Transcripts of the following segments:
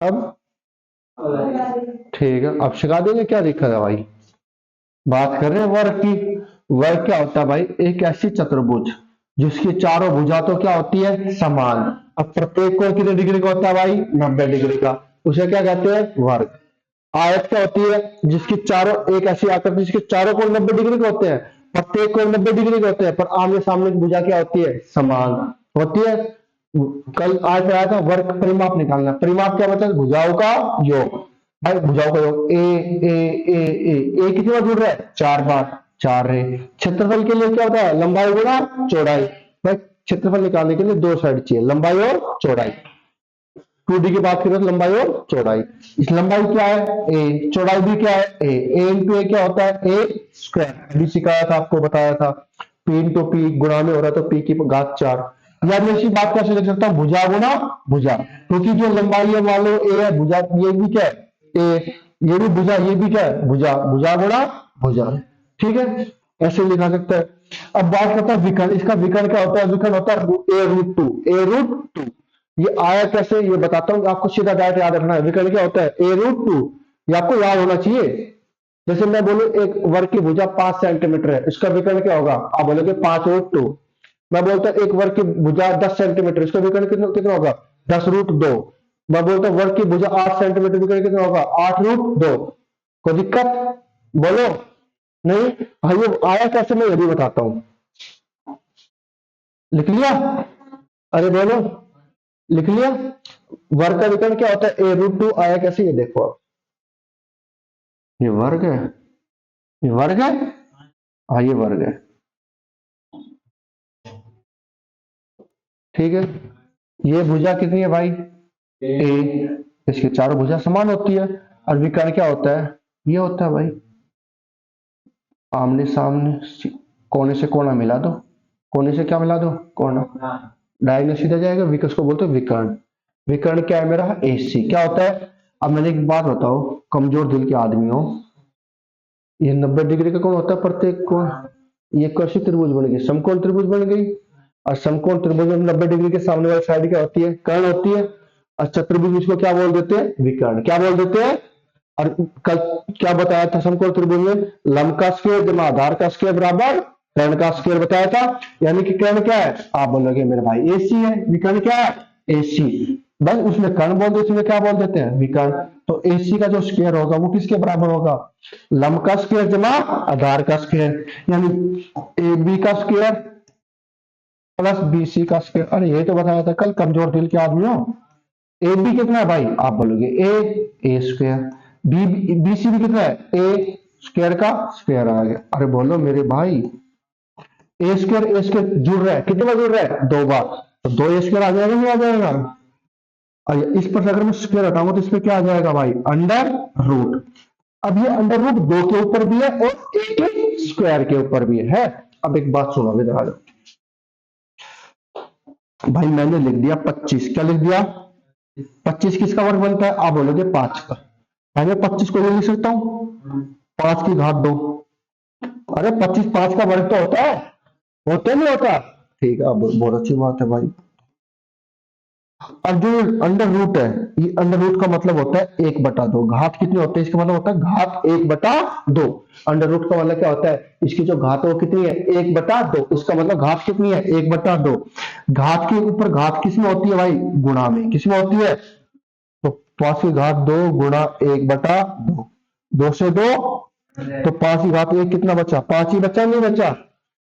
अब ठीक है, अब सिखा देंगे, क्या दिक्कत है भाई। बात कर रहे हैं वर्ग की। वर्ग क्या होता है भाई, एक ऐसी चतुर्भुज जिसकी चारों भुजा तो क्या होती है, समान। अब प्रत्येक कोण कितने डिग्री का होता है भाई, 90 डिग्री का। उसे क्या कहते हैं, वर्ग। आयत क्या होती है, जिसकी चारों, एक ऐसी आकृति जिसके चारों कोण 90 डिग्री के होते हैं। प्रत्येक कोण 90 डिग्री के होते हैं, पर आमने सामने की भुजा क्या होती है, समान होती है। कल आज आया था वर्ग परिमाप निकालना। परिमाप क्या मतलब, भुजाओं का योग। भाई भुजाओं का योग, ए कितनी बार जुड़ रहा है, 4 बार। 4 रे। क्षेत्रफल के लिए क्या होता है, लंबाई गुणा चौड़ाई। भाई क्षेत्रफल निकालने के लिए दो साइड चाहिए, लंबाई और चौड़ाई। 2D की बात करें तो लंबाई और चौड़ाई। इस लंबाई क्या है, ए, चौड़ाई भी क्या है, ए इंटू ए क्या होता है, ए स्क्वायर। भी सिखाया था आपको, बताया था। पी इंटू पी गुणा में हो रहा है, तो पी की घात 4। या मैं इसी बात कैसे लिख सकता हूँ, भुजा गुणा भुजा। क्योंकि जो लंबाई है मान लो ए है, भुजा ये भी क्या है, ए। ये भी भुजा, ये भी क्या है, भुजा। भुजा गुणा भुजा। ठीक है, ऐसे लिखा सकता है। अब बात करता है विकर्ण। इसका विकर्ण क्या होता है, विकर्ण होता है ए√2। ए√2 ये आया कैसे, ये बताता हूँ आपको, सीधा डायरेक्ट याद रखना है। विकर्ण क्या होता है, ए√2। ये आपको याद होना चाहिए। जैसे मैं बोलूं एक वर्ग की भुजा 5 सेंटीमीटर है, इसका विकर्ण क्या होगा, आप बोलोगे 5√2। मैं बोलता हूँ एक वर्ग की भुजा 10 सेंटीमीटर, इसका विकर्ण कितना कितना होगा, 10√2। मैं बोलता हूँ वर्ग की भुजा 8 सेंटीमीटर, विकर्ण कितना होगा, 8√2। कोई दिक्कत, बोलो। नहीं भाई, ये आया कैसे मैं ये भी बताता हूँ। लिख लिया, अरे बोलो, लिख लिया। वर्ग का विकर्ण क्या होता है, ए√2 आया कैसे, ये देखो आप। ये वर्ग है, ये वर्ग है। हाँ ये वर्ग है। ठीक है, ये भुजा कितनी है भाई, ए। इसकी चारों भुजा समान होती है। और विकर्ण क्या होता है, ये होता है भाई, आमने सामने, कोने से कोना मिला दो। कोने से क्या मिला दो, कोना। डायगोनल सीधा जाएगा, विकर्ण को बोलते हैं विकर्ण। विकर्ण क्या है मेरा, AC क्या होता है। अब मैंने एक बात बताओ, कमजोर दिल के आदमी हो, ये 90 डिग्री का कौन होता है, प्रत्येक कोण। ये कैसी त्रिभुज बन गई, समकोण त्रिभुज बन गई। और समकोण त्रिभुज में 90 डिग्री के सामने वाली साइड क्या होती है, कर्ण होती है। और चतुर्भुज इसको क्या बोल देते हैं, विकर्ण। क्या बोल देते हैं। और कल क्या बताया था, समकोण त्रिभुज में लंब का स्क्वायर जमा आधार का स्क्वायर बराबर कर्ण का स्क्वायर बताया था। यानी कि कर्ण क्या है, आप बोलोगे मेरे भाई AC है, विकर्ण क्या है, AC। बस उसमें कर्ण बोल दो, इसमें क्या बोल देते हैं, विकर्ण। तो AC का जो स्क्वायर होगा वो किसके बराबर होगा, लंब का स्क्वायर जमा आधार का स्क्वायर। यानी AB का स्क्वायर प्लस BC का स्क्वायर। अरे ये तो बताया था कल, कमजोर दिल के आदमी हो। AB कितना है भाई, आप बोलोगे A स्क्वायर। BC भी कितना है, A स्क्वायर का स्क्वायर आ गया। अरे बोलो मेरे भाई, A स्क्वायर जुड़ रहा है, कितने बार जुड़ रहा है, 2 बार। तो 2A स्क्वायर आ जाएगा, नहीं आ जाएगा। और इस पर से अगर मैं स्क्वायर हटाऊंगा तो इसमें क्या आ जाएगा भाई, अंडर रूट। अब ये अंडर रूट 2 के ऊपर भी है और A के स्क्वायर के ऊपर भी है। अब एक बात सुनो, इधर आ जाओ भाई। मैंने लिख दिया 25, क्या लिख दिया, 25 किसका वर्ग बनता है, आप बोलोगे 5 का। मैं 25 को ये लिख सकता हूँ, 5 की घात 2। अरे 25 5 का वर्ग तो होता है, होता नहीं होता। ठीक है, अब बहुत अच्छी बात है भाई। अब जो अंडर रूट है, ये अंडर रूट का मतलब होता है 1/2। घात कितनी होती है, इसका मतलब होता है घात 1/2। अंडर रूट का मतलब क्या होता है, इसकी जो घात है वो कितनी है, 1/2। इसका मतलब घात कितनी है, 1/2। घात के ऊपर घात किसमें होती है भाई, गुणा में, किसमें होती है। तो 5 की घात 2 गुणा 1/2, 2 से 2। तो 5 की घात 1 कितना बचा, 5 ही बचा, नहीं बचा।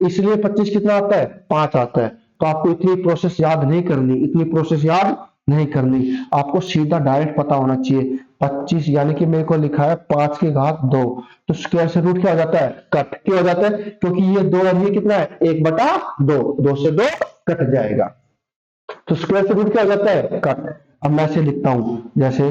इसलिए 25 कितना आता है, 5 आता है। तो आपको इतनी प्रोसेस याद नहीं करनी, इतनी प्रोसेस याद नहीं करनी। आपको सीधा डायरेक्ट पता होना चाहिए 25, यानी कि मेरे को लिखा है 5 की घात 2। तो स्क्वायर से रूट क्या हो जाता है, कट। क्या हो जाता है, क्योंकि ये 2 और ये कितना है, 1/2। 2 से 2 कट जाएगा। तो स्क्वायर से रूट क्या हो जाता है, कट। अब मैं ऐसे लिखता हूं, जैसे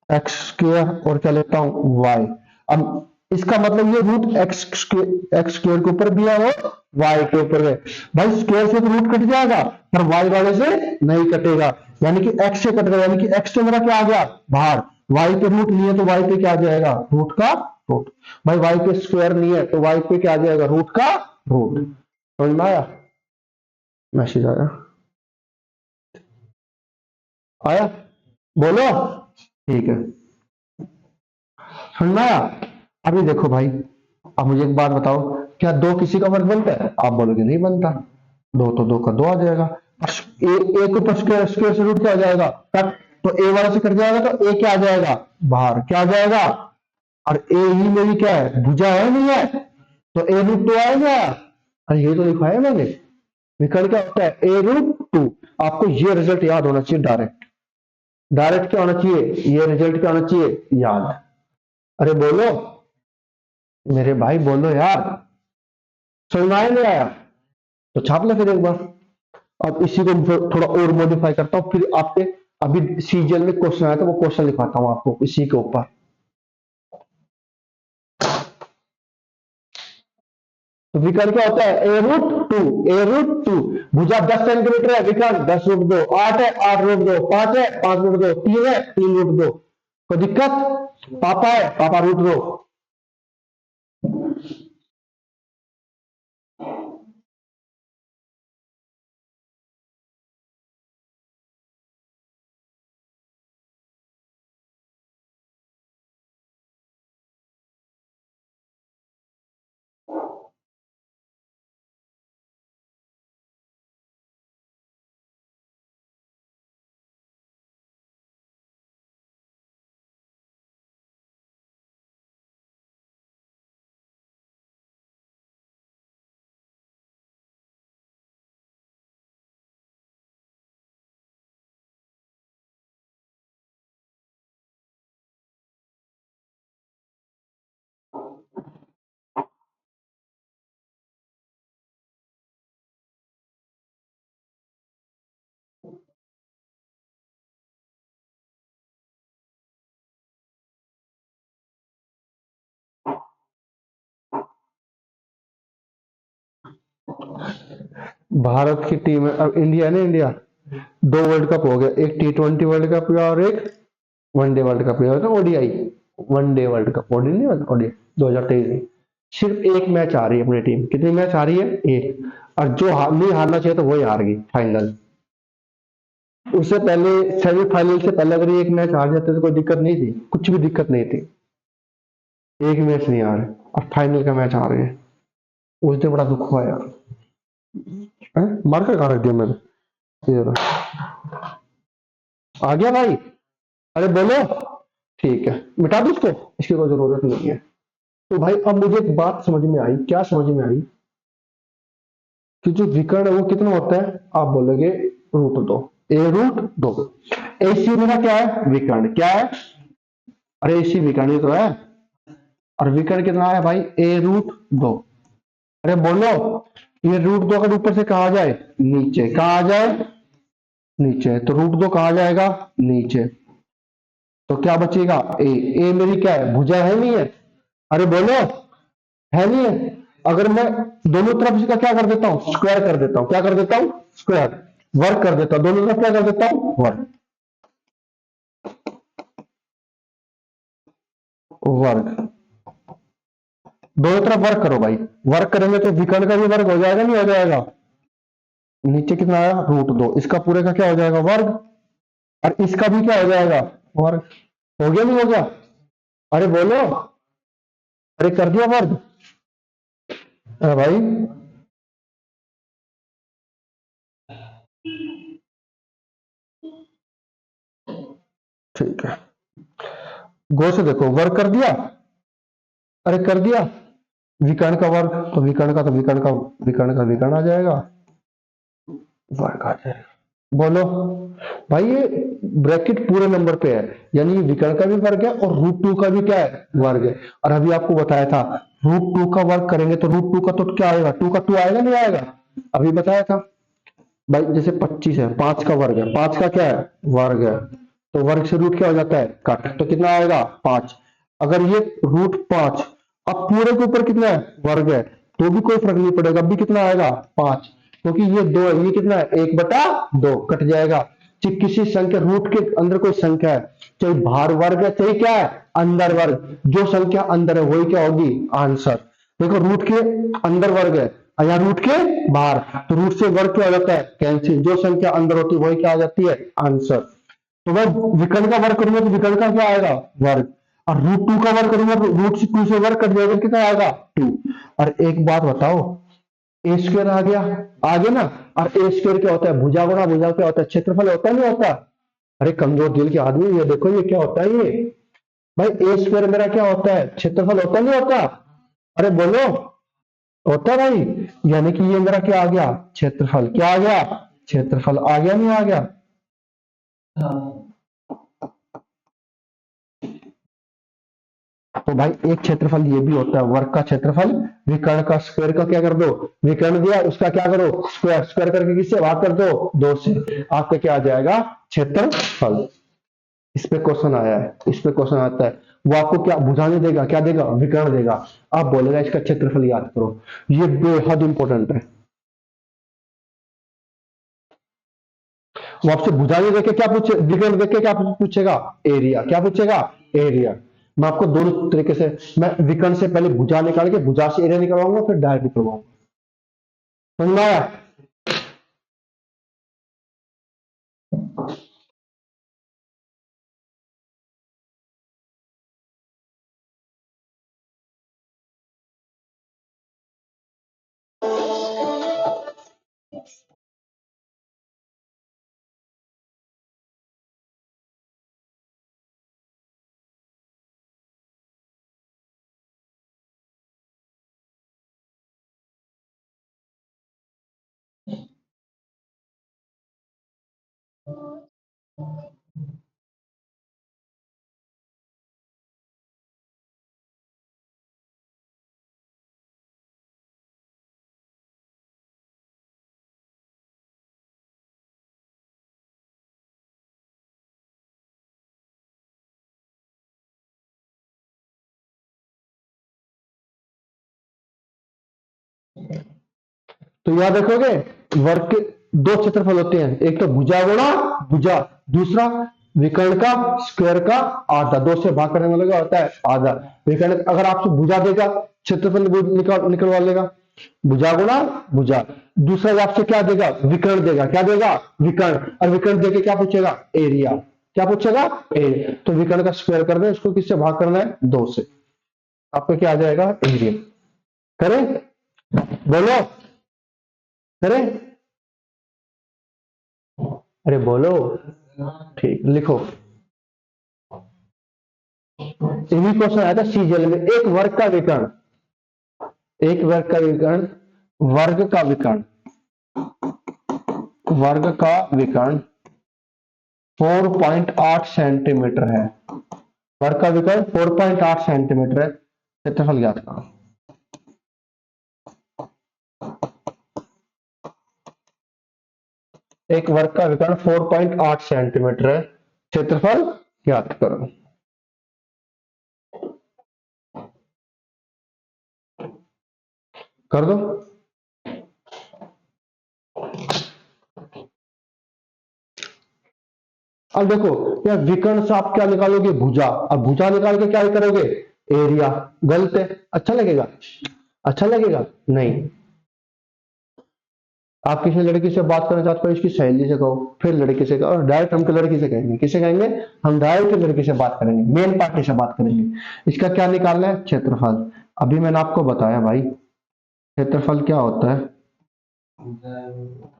एक्स स्क्वायर और क्या लिखता हूं, वाई। अब इसका मतलब ये रूट एक्स स्क्वायर के ऊपर भी है और वाई के ऊपर है। भाई स्क्वायर से तो रूट कट जाएगा, पर वाई वाले से नहीं कटेगा। यानी कि एक्स से कटेगा, यानी कि एक्स तो मेरा क्या आ गया, बाहर। वाई पे रूट नहीं है तो वाई पे क्या आ जाएगा, रूट का रूट। भाई वाई पे स्क्वायर नहीं है तो वाई पे क्या आ जाएगा, रूट का रूट। समझ में आया, मैसेज आया, आया, बोलो। ठीक है, समझ में आया? अभी देखो भाई, अब मुझे एक बात बताओ, क्या दो किसी का वर्ग बनता है? आप बोलोगे नहीं बनता। दो तो दो का दो आ जाएगा। ए के ऊपर स्क्वायर, स्क्वायर से रूट क्या आ जाएगा? कट। तो ए वाला से कट जाएगा तो ए क्या आ जाएगा? बाहर। क्या आ जाएगा? और ए ही मेरी क्या है? भुजा है नहीं है? तो ए रूट टू आएगा। अरे ये तो लिखा है मैंने। विकर्ण क्या होता है? ए रूट टू। आपको ये रिजल्ट याद होना चाहिए डायरेक्ट। डायरेक्ट क्या होना चाहिए? ये रिजल्ट क्या होना चाहिए? याद। अरे बोलो मेरे भाई, बोलो यार। समझ में आया नहीं आया? तो छाप ले फिर एक बार। अब इसी को थोड़ा और मॉडिफाई करता हूं, फिर आपके अभी सीजीएल में क्वेश्चन आया था, वो क्वेश्चन लिखवाता हूं आपको इसी के ऊपर। तो विकर्ण क्या होता है? ए रूट टू। ए रूट टू। भुजा 10 सेंटीमीटर है, विकर्ण 10 रूट दो। 8 है, 8 रूट दो। 5 है, 5 रूट दो। 3 है, 3 रूट दो। कोई दिक्कत? पापा है, पापा रूट दो। भारत की टीम है, अब इंडिया है ना, इंडिया दो वर्ल्ड कप हो गया, एक T20 वर्ल्ड कप हुआ और एक वनडे वर्ल्ड कप हुआ था, ODI. One day world cup, OD नहीं, ओडीआई 2023 में। सिर्फ एक मैच आ रही है अपनी टीम। कितनी मैच आ रही है? एक। और जो नहीं हारना चाहिए तो वही हार गई फाइनल। उससे पहले सेमीफाइनल से पहले अगर ये एक मैच हार जाते तो कोई दिक्कत नहीं थी, कुछ भी दिक्कत नहीं थी। एक मैच नहीं हारे और फाइनल का मैच हार गए। उस दिन बड़ा दुख हुआ यार। मार्कर कहाँ रख दिया मैंने? ये रहा। आ गया भाई? अरे बोलो। ठीक है, मिटा दो उसको, इसकी कोई जरूरत नहीं है। तो भाई अब मुझे एक बात समझ में आई। क्या समझ में आई? कि जो विकर्ण है वो कितना होता है? आप बोलोगे रूट दो। ए रूट दो। एसी मेरा क्या है? विकर्ण। क्या है? अरे एसी विकर्ण ही तो है। और विकर्ण कितना है भाई? ए रूट दो। अरे बोलो, ये रूट दो अगर ऊपर से कहा जाए नीचे, कहा आ जाए नीचे, तो रूट दो कहा जाएगा नीचे। तो क्या बचेगा? ए। ए मेरी क्या है? भुजा है नहीं है? अरे बोलो, है नहीं है? अगर मैं दोनों तरफ इसका क्या कर देता हूं? स्क्वायर कर देता हूं। क्या कर देता हूं? स्क्वायर। वर्क कर देता हूं। दोनों तरफ क्या कर देता हूं? वर्क। वर्क। दोनों तरफ वर्क करो भाई। वर्क करेंगे तो विकर्ण का भी वर्ग हो जाएगा, नहीं हो जाएगा? नीचे कितना आया? रूट दो। इसका पूरे का क्या हो जाएगा? वर्ग। और इसका भी क्या हो जाएगा? वर्ग। हो गया नहीं हो गया? अरे बोलो। अरे कर दिया वर्ग। भाई ठीक है, गौ से देखो, वर्ग कर दिया। अरे कर दिया। विकर्ण का वर्ग तो विकर्ण का, तो विकर्ण का विकर्ण का विकर्ण आ जाएगा, वर्ग आ जाएगा। बोलो भाई, ये ब्रैकेट पूरे नंबर पे है, यानी विकर्ण का भी वर्ग है और रूट टू का भी क्या है? वर्ग है। और अभी आपको बताया था, रूट टू का वर्ग करेंगे तो रूट टू का तो क्या आएगा? टू का टू आएगा नहीं आएगा? अभी बताया था भाई। जैसे 25 है, 5 का वर्ग है, 5 का क्या है? वर्ग है। तो वर्ग से रूट क्या हो जाता है? कट। तो कितना आएगा? 5। अगर ये रूट 5, अब पूरे के ऊपर कितना है? वर्ग है, तो भी कोई फर्क नहीं पड़ेगा, अभी कितना आएगा? 5। क्योंकि ये दो है, ये कितना है? 1/2 कट जाएगा। चाहे किसी संख्या रूट के अंदर कोई संख्या है, चाहे बाहर वर्ग है, चाहे क्या है? अंदर वर्ग। जो संख्या अंदर है वही क्या होगी? आंसर। देखो रूट के अंदर वर्ग है, या रूट के बाहर, तो रूट से वर्ग क्या हो जाता है? कैंसिल। जो संख्या अंदर होती है वही क्या आ जाती है? आंसर। तो मैं विकर्ण का वर्ग करूंगा तो विकर्ण का क्या आएगा, वर्ग। और √2 का वर्ग करूंगा तो √2 से वर्ग कट जाएगा, कितना आएगा 2। और एक बात बताओ, ए स्क्वायर आ गया, आ गया ना। और ए स्क्वायर क्या होता है, भुजा गुणा भुजा क्या होता है, क्षेत्रफल होता है, नहीं होता। अरे कमजोर दिल के आदमी, ये देखो ये क्या होता है ये, भाई ए स्क्वायर मेरा क्या होता है, क्षेत्रफल होता नहीं होता। अरे बोलो, होता है भाई। यानी कि ये मेरा क्या आ गया, क्षेत्रफल। क्या आ गया, क्षेत्रफल आ गया, नहीं आ गया। तो भाई एक क्षेत्रफल ये भी होता है, वर्ग का क्षेत्रफल। विकर्ण का स्क्वायर का क्या कर दो, विकर्ण दिया उसका क्या करो, स्क्वायर। स्क्वायर करके किससे भाग कर दो, 2 से। आपका क्या आ जाएगा, क्षेत्रफल। इस पे क्वेश्चन आया है, इस पे क्वेश्चन आता है। वो आपको क्या बुझाने देगा, क्या देगा, विकर्ण देगा। आप बोलेगा इसका क्षेत्रफल याद करो। ये बेहद इंपॉर्टेंट है। वो आपसे भुजा नहीं देके क्या पूछे, विकर्ण देख के क्या पूछेगा, एरिया। क्या पूछेगा, एरिया। मैं आपको दोनों तरीके से, मैं विकर्ण से पहले भुजा निकाल के भुजा से एरिया निकलवाऊंगा, फिर डायरेक्ट निकलवाऊंगा। समझ में आया। तो याद रखोगे, वर्ग के 2 क्षेत्रफल होते हैं, एक तो भुजा गुणा भुजा, दूसरा विकर्ण का स्क्वायर का आधा। 2 से भाग करने वाला क्या होता है, आधा। विकर्ण अगर आपसे भुजा देगा, क्षेत्रफल निकलवा लेगा, भुजा गुणा भुजा। दूसरा आपसे क्या देगा, विकर्ण देगा। क्या देगा, विकर्ण। और विकर्ण देके क्या पूछेगा, एरिया। क्या पूछेगा, एरिया। तो विकर्ण का स्क्वायर कर दे, उसको किससे भाग करना है, 2 से। आपका क्या आ जाएगा, एरिया। करें, बोलो, करें। अरे बोलो, ठीक, लिखो। ये भी क्वेश्चन आया था सीजीएल में। एक वर्ग का विकर्ण, एक वर्ग का विकर्ण, वर्ग का विकर्ण, वर्ग का विकर्ण 4.8 सेंटीमीटर है। वर्ग का विकर्ण 4.8 सेंटीमीटर है। क्षेत्रफल ज्ञात करो। एक वर्ग का विकर्ण 4.8 सेंटीमीटर है, क्षेत्रफल ज्ञात करो। कर दो। अब देखो, यार विकर्ण से आप क्या निकालोगे, भुजा। और भुजा निकाल के क्या करोगे, एरिया। गलत है। अच्छा लगेगा, अच्छा लगेगा नहीं। आप किसी लड़की से बात करना चाहते हो, इसकी सहेली से कहो, फिर लड़की से कहो, और डायरेक्ट हम लड़की से कहेंगे। किसे कहेंगे, हम डायरेक्ट लड़की से बात करेंगे, मेन पार्टी से बात करेंगे। इसका क्या निकालना है, क्षेत्रफल। अभी मैंने आपको बताया भाई, क्षेत्रफल क्या होता है।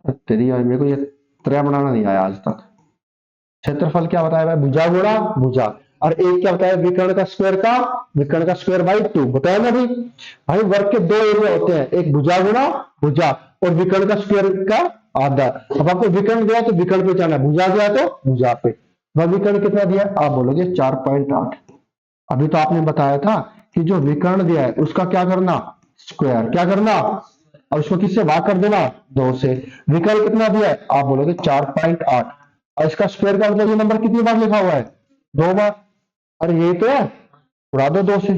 तेरी यार, मेरे को ये त्रय बनाना नहीं आया आज तक। क्षेत्रफल क्या बताया भाई, भुजा गुणा भुजा। और एक क्या बताया, विकर्ण का स्क्वायर का, विकर्ण का स्क्वायर बाई 2 बताया ना भाई। भाई वर्ग के 2 एरिया होते हैं, एक भुजा गुणा भुजा, और विकर्ण का स्क्वायर का आधा। अब आपको विकर्ण दिया तो विकर्ण पे जाना है, भुजा दिया तो भुजा पे। वह विकर्ण कितना दिया, आप बोलोगे 4.8। अभी तो आपने बताया था कि जो विकर्ण दिया है उसका क्या करना, स्क्वायर। क्या करना, और उसको किससे भाग कर देना, 2 से। विकर्ण कितना दिया है, आप बोलोगे 4.8। और इसका स्क्वायर का मतलब ये नंबर कितनी बार लिखा हुआ है, 2 बार। अरे ये तो है, उड़ा दो 2 से।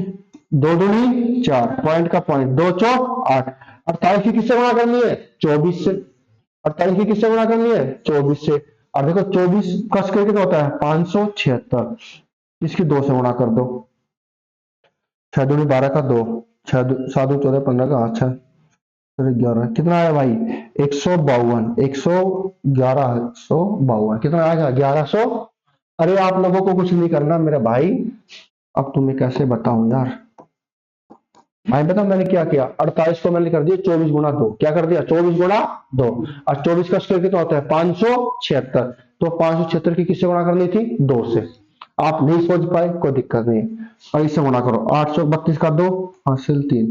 2 दूनी 4, पॉइंट का पॉइंट, 2 चौक 8। 48 की किससे गुणा करनी है, 24 से। 48 की किससे गुणा करनी है, 24 से। और देखो 24 का स्क्वायर कितना होता है, 576। इसकी 2 से गुणा कर दो। 6 दूनी 12 का 2, 6 7 14 15 का, अच्छा 11 कितना आया भाई, 152। 111, 152 कितना आएगा, 1100। अरे आप लोगों को कुछ नहीं करना मेरे भाई। अब तुम्हें कैसे बताऊं यार। भाई बता मैंने क्या किया, 48 को मैंने कर दिया 24 गुणा 2, क्या कर दिया 24 गुणा 2। और 24 का स्क्वायर कितना होता है 576। तो 576 की किससे गुणा करनी थी 2 से। आप नहीं सोच पाए कोई दिक्कत नहीं है। और इससे गुणा करो 832 का 2 हासिल 3।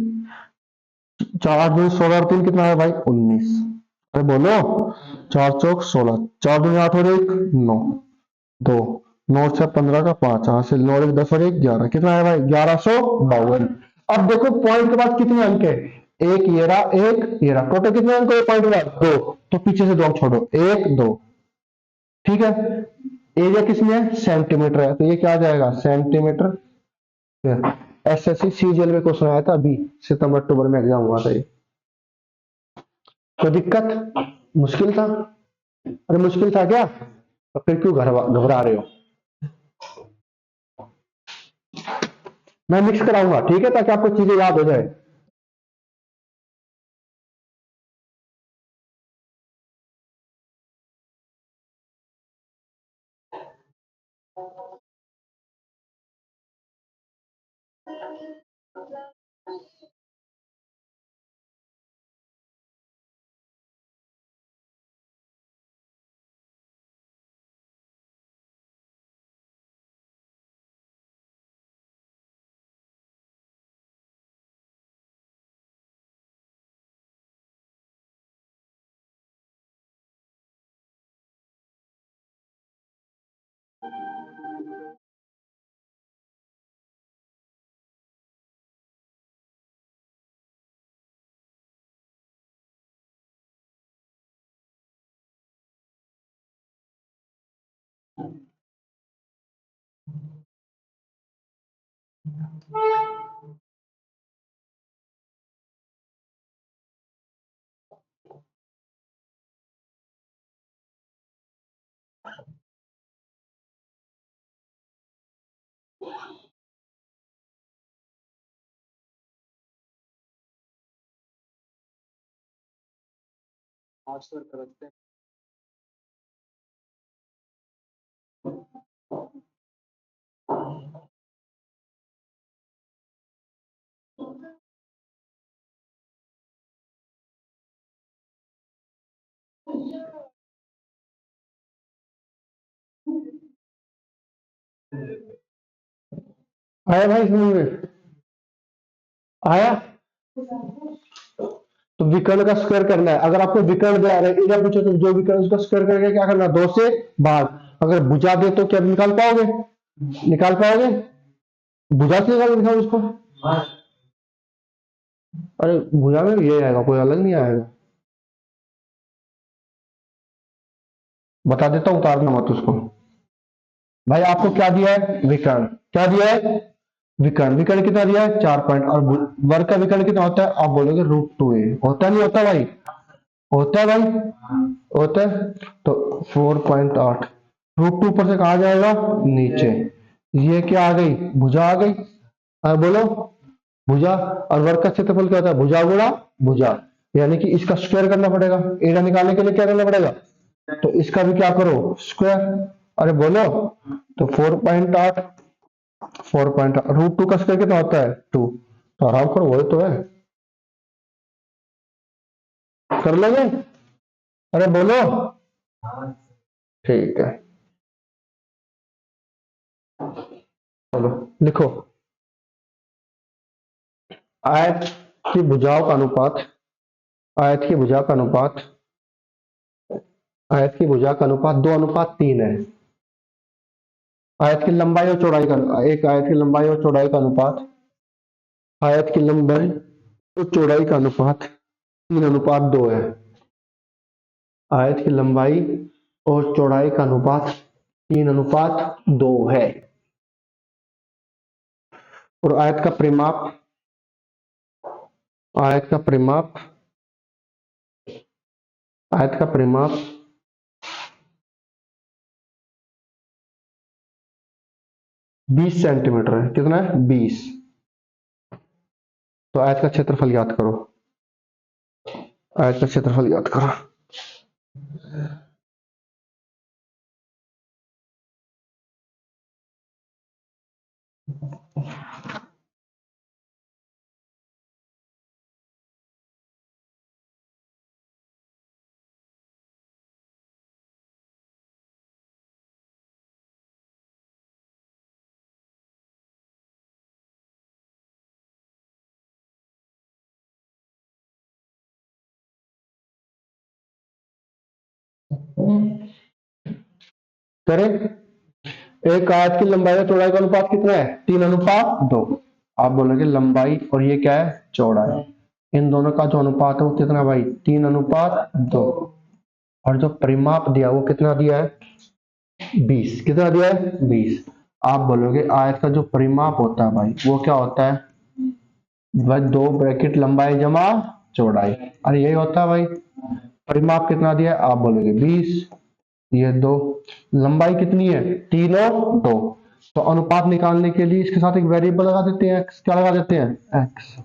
4 8 2 16 और 3 कितना है भाई 19। अरे बोलो 4 चौक 16, 4 2 8 और 1 9, 2 9 से 15 का 5 हासिल 9 1 10 और 1 11 कितना है भाई 1152। अब देखो पॉइंट के बाद कितने अंक है, एक ये रहा टोटल कितने अंक है पॉइंट के बाद दो। तो पीछे से दो अंक छोड़ो 1 2, ठीक है। एरिया किसमें है सेंटीमीटर है, तो ये क्या आ जाएगा सेंटीमीटर। एसएससी सीजीएल में क्वेश्चन आया था अभी सितंबर अक्टूबर में एग्जाम हुआ था ये। कोई दिक्कत, मुश्किल था। अरे मुश्किल था क्या, तो फिर क्यों घबरा रहे हो। मैं मिक्स कराऊंगा ठीक है, ताकि आपको चीजें याद हो जाए। आया भाई समझ में, आया। तो विकर्ण का स्क्वायर करना है, अगर आपको विकर्ण दे रहा है इधर पूछो तो जो विकर्ण उसका स्क्वायर करके क्या करना है 2 से भाग। अगर भुजा दे तो क्या निकाल पाओगे, निकाल पाओगे, भुजा से निकाल उसको। अरे भुजा में ये आएगा कोई अलग नहीं आएगा, बता देता हूँ उतारना मत उसको। भाई आपको क्या दिया है विकर्ण, क्या दिया है विकर्ण, विकर्ण कितना दिया है 4 पॉइंट, और वर्ग का विकर्ण कितना होता है आप बोलोगे √2a, होता नहीं होता भाई, होता है भाई, होता है। तो 4.8 √2 पर से कहा जाएगा नीचे। ये क्या आ गई भुजा आ गई, बोलो भुजा। और वर्ग का क्षेत्रफल क्या होता है भुजा गुणा भुजा, यानी कि इसका स्क्वायर करना पड़ेगा, एरिया निकालने के लिए क्या करना पड़ेगा, तो इसका भी क्या करो स्क्वायर। अरे बोलो, तो 4.8, 4 पॉइंट √2 का स्क्वायर कितना होता है 2। तो आराम करो वही तो है, कर लेंगे। अरे बोलो, ठीक है चलो लिखो। आयत की भुजाओं का अनुपात, आयत की भुजा का अनुपात, आयत की भुजा का अनुपात 2:3 है। आयत की लंबाई और चौड़ाई का, एक आयत की लंबाई और चौड़ाई का अनुपात, आयत की लंबाई और चौड़ाई का अनुपात 3:2 है। आयत की लंबाई और चौड़ाई का अनुपात 3:2 है। और आयत का परिमाप, आयत का परिमाप, आयत का परिमाप 20 सेंटीमीटर है, कितना है 20। तो आयत का क्षेत्रफल याद करो, आयत का क्षेत्रफल याद करो। करें। एक आयत की लंबाई और चौड़ाई का अनुपात कितना है? 3:2। आप बोलोगे लंबाई और ये क्या है? चौड़ाई। इन दोनों का जो अनुपात है वो कितना भाई? 3:2। और जो परिमाप दिया वो कितना दिया है? 20। कितना दिया है? 20। आप बोलोगे आयत का जो परिमाप होता है भाई वो क्या होता है? वह 2 ब्रैकेट लंबाई जमा चौड़ाई। अरे यही होता है भाई। परिमाप कितना दिया है? आप बोलोगे 20। ये 2। लंबाई कितनी है? 3 और 2। तो अनुपात निकालने के लिए इसके साथ एक वेरिएबल लगा देते हैं, एक्स। क्या लगा देते हैं? एक्स।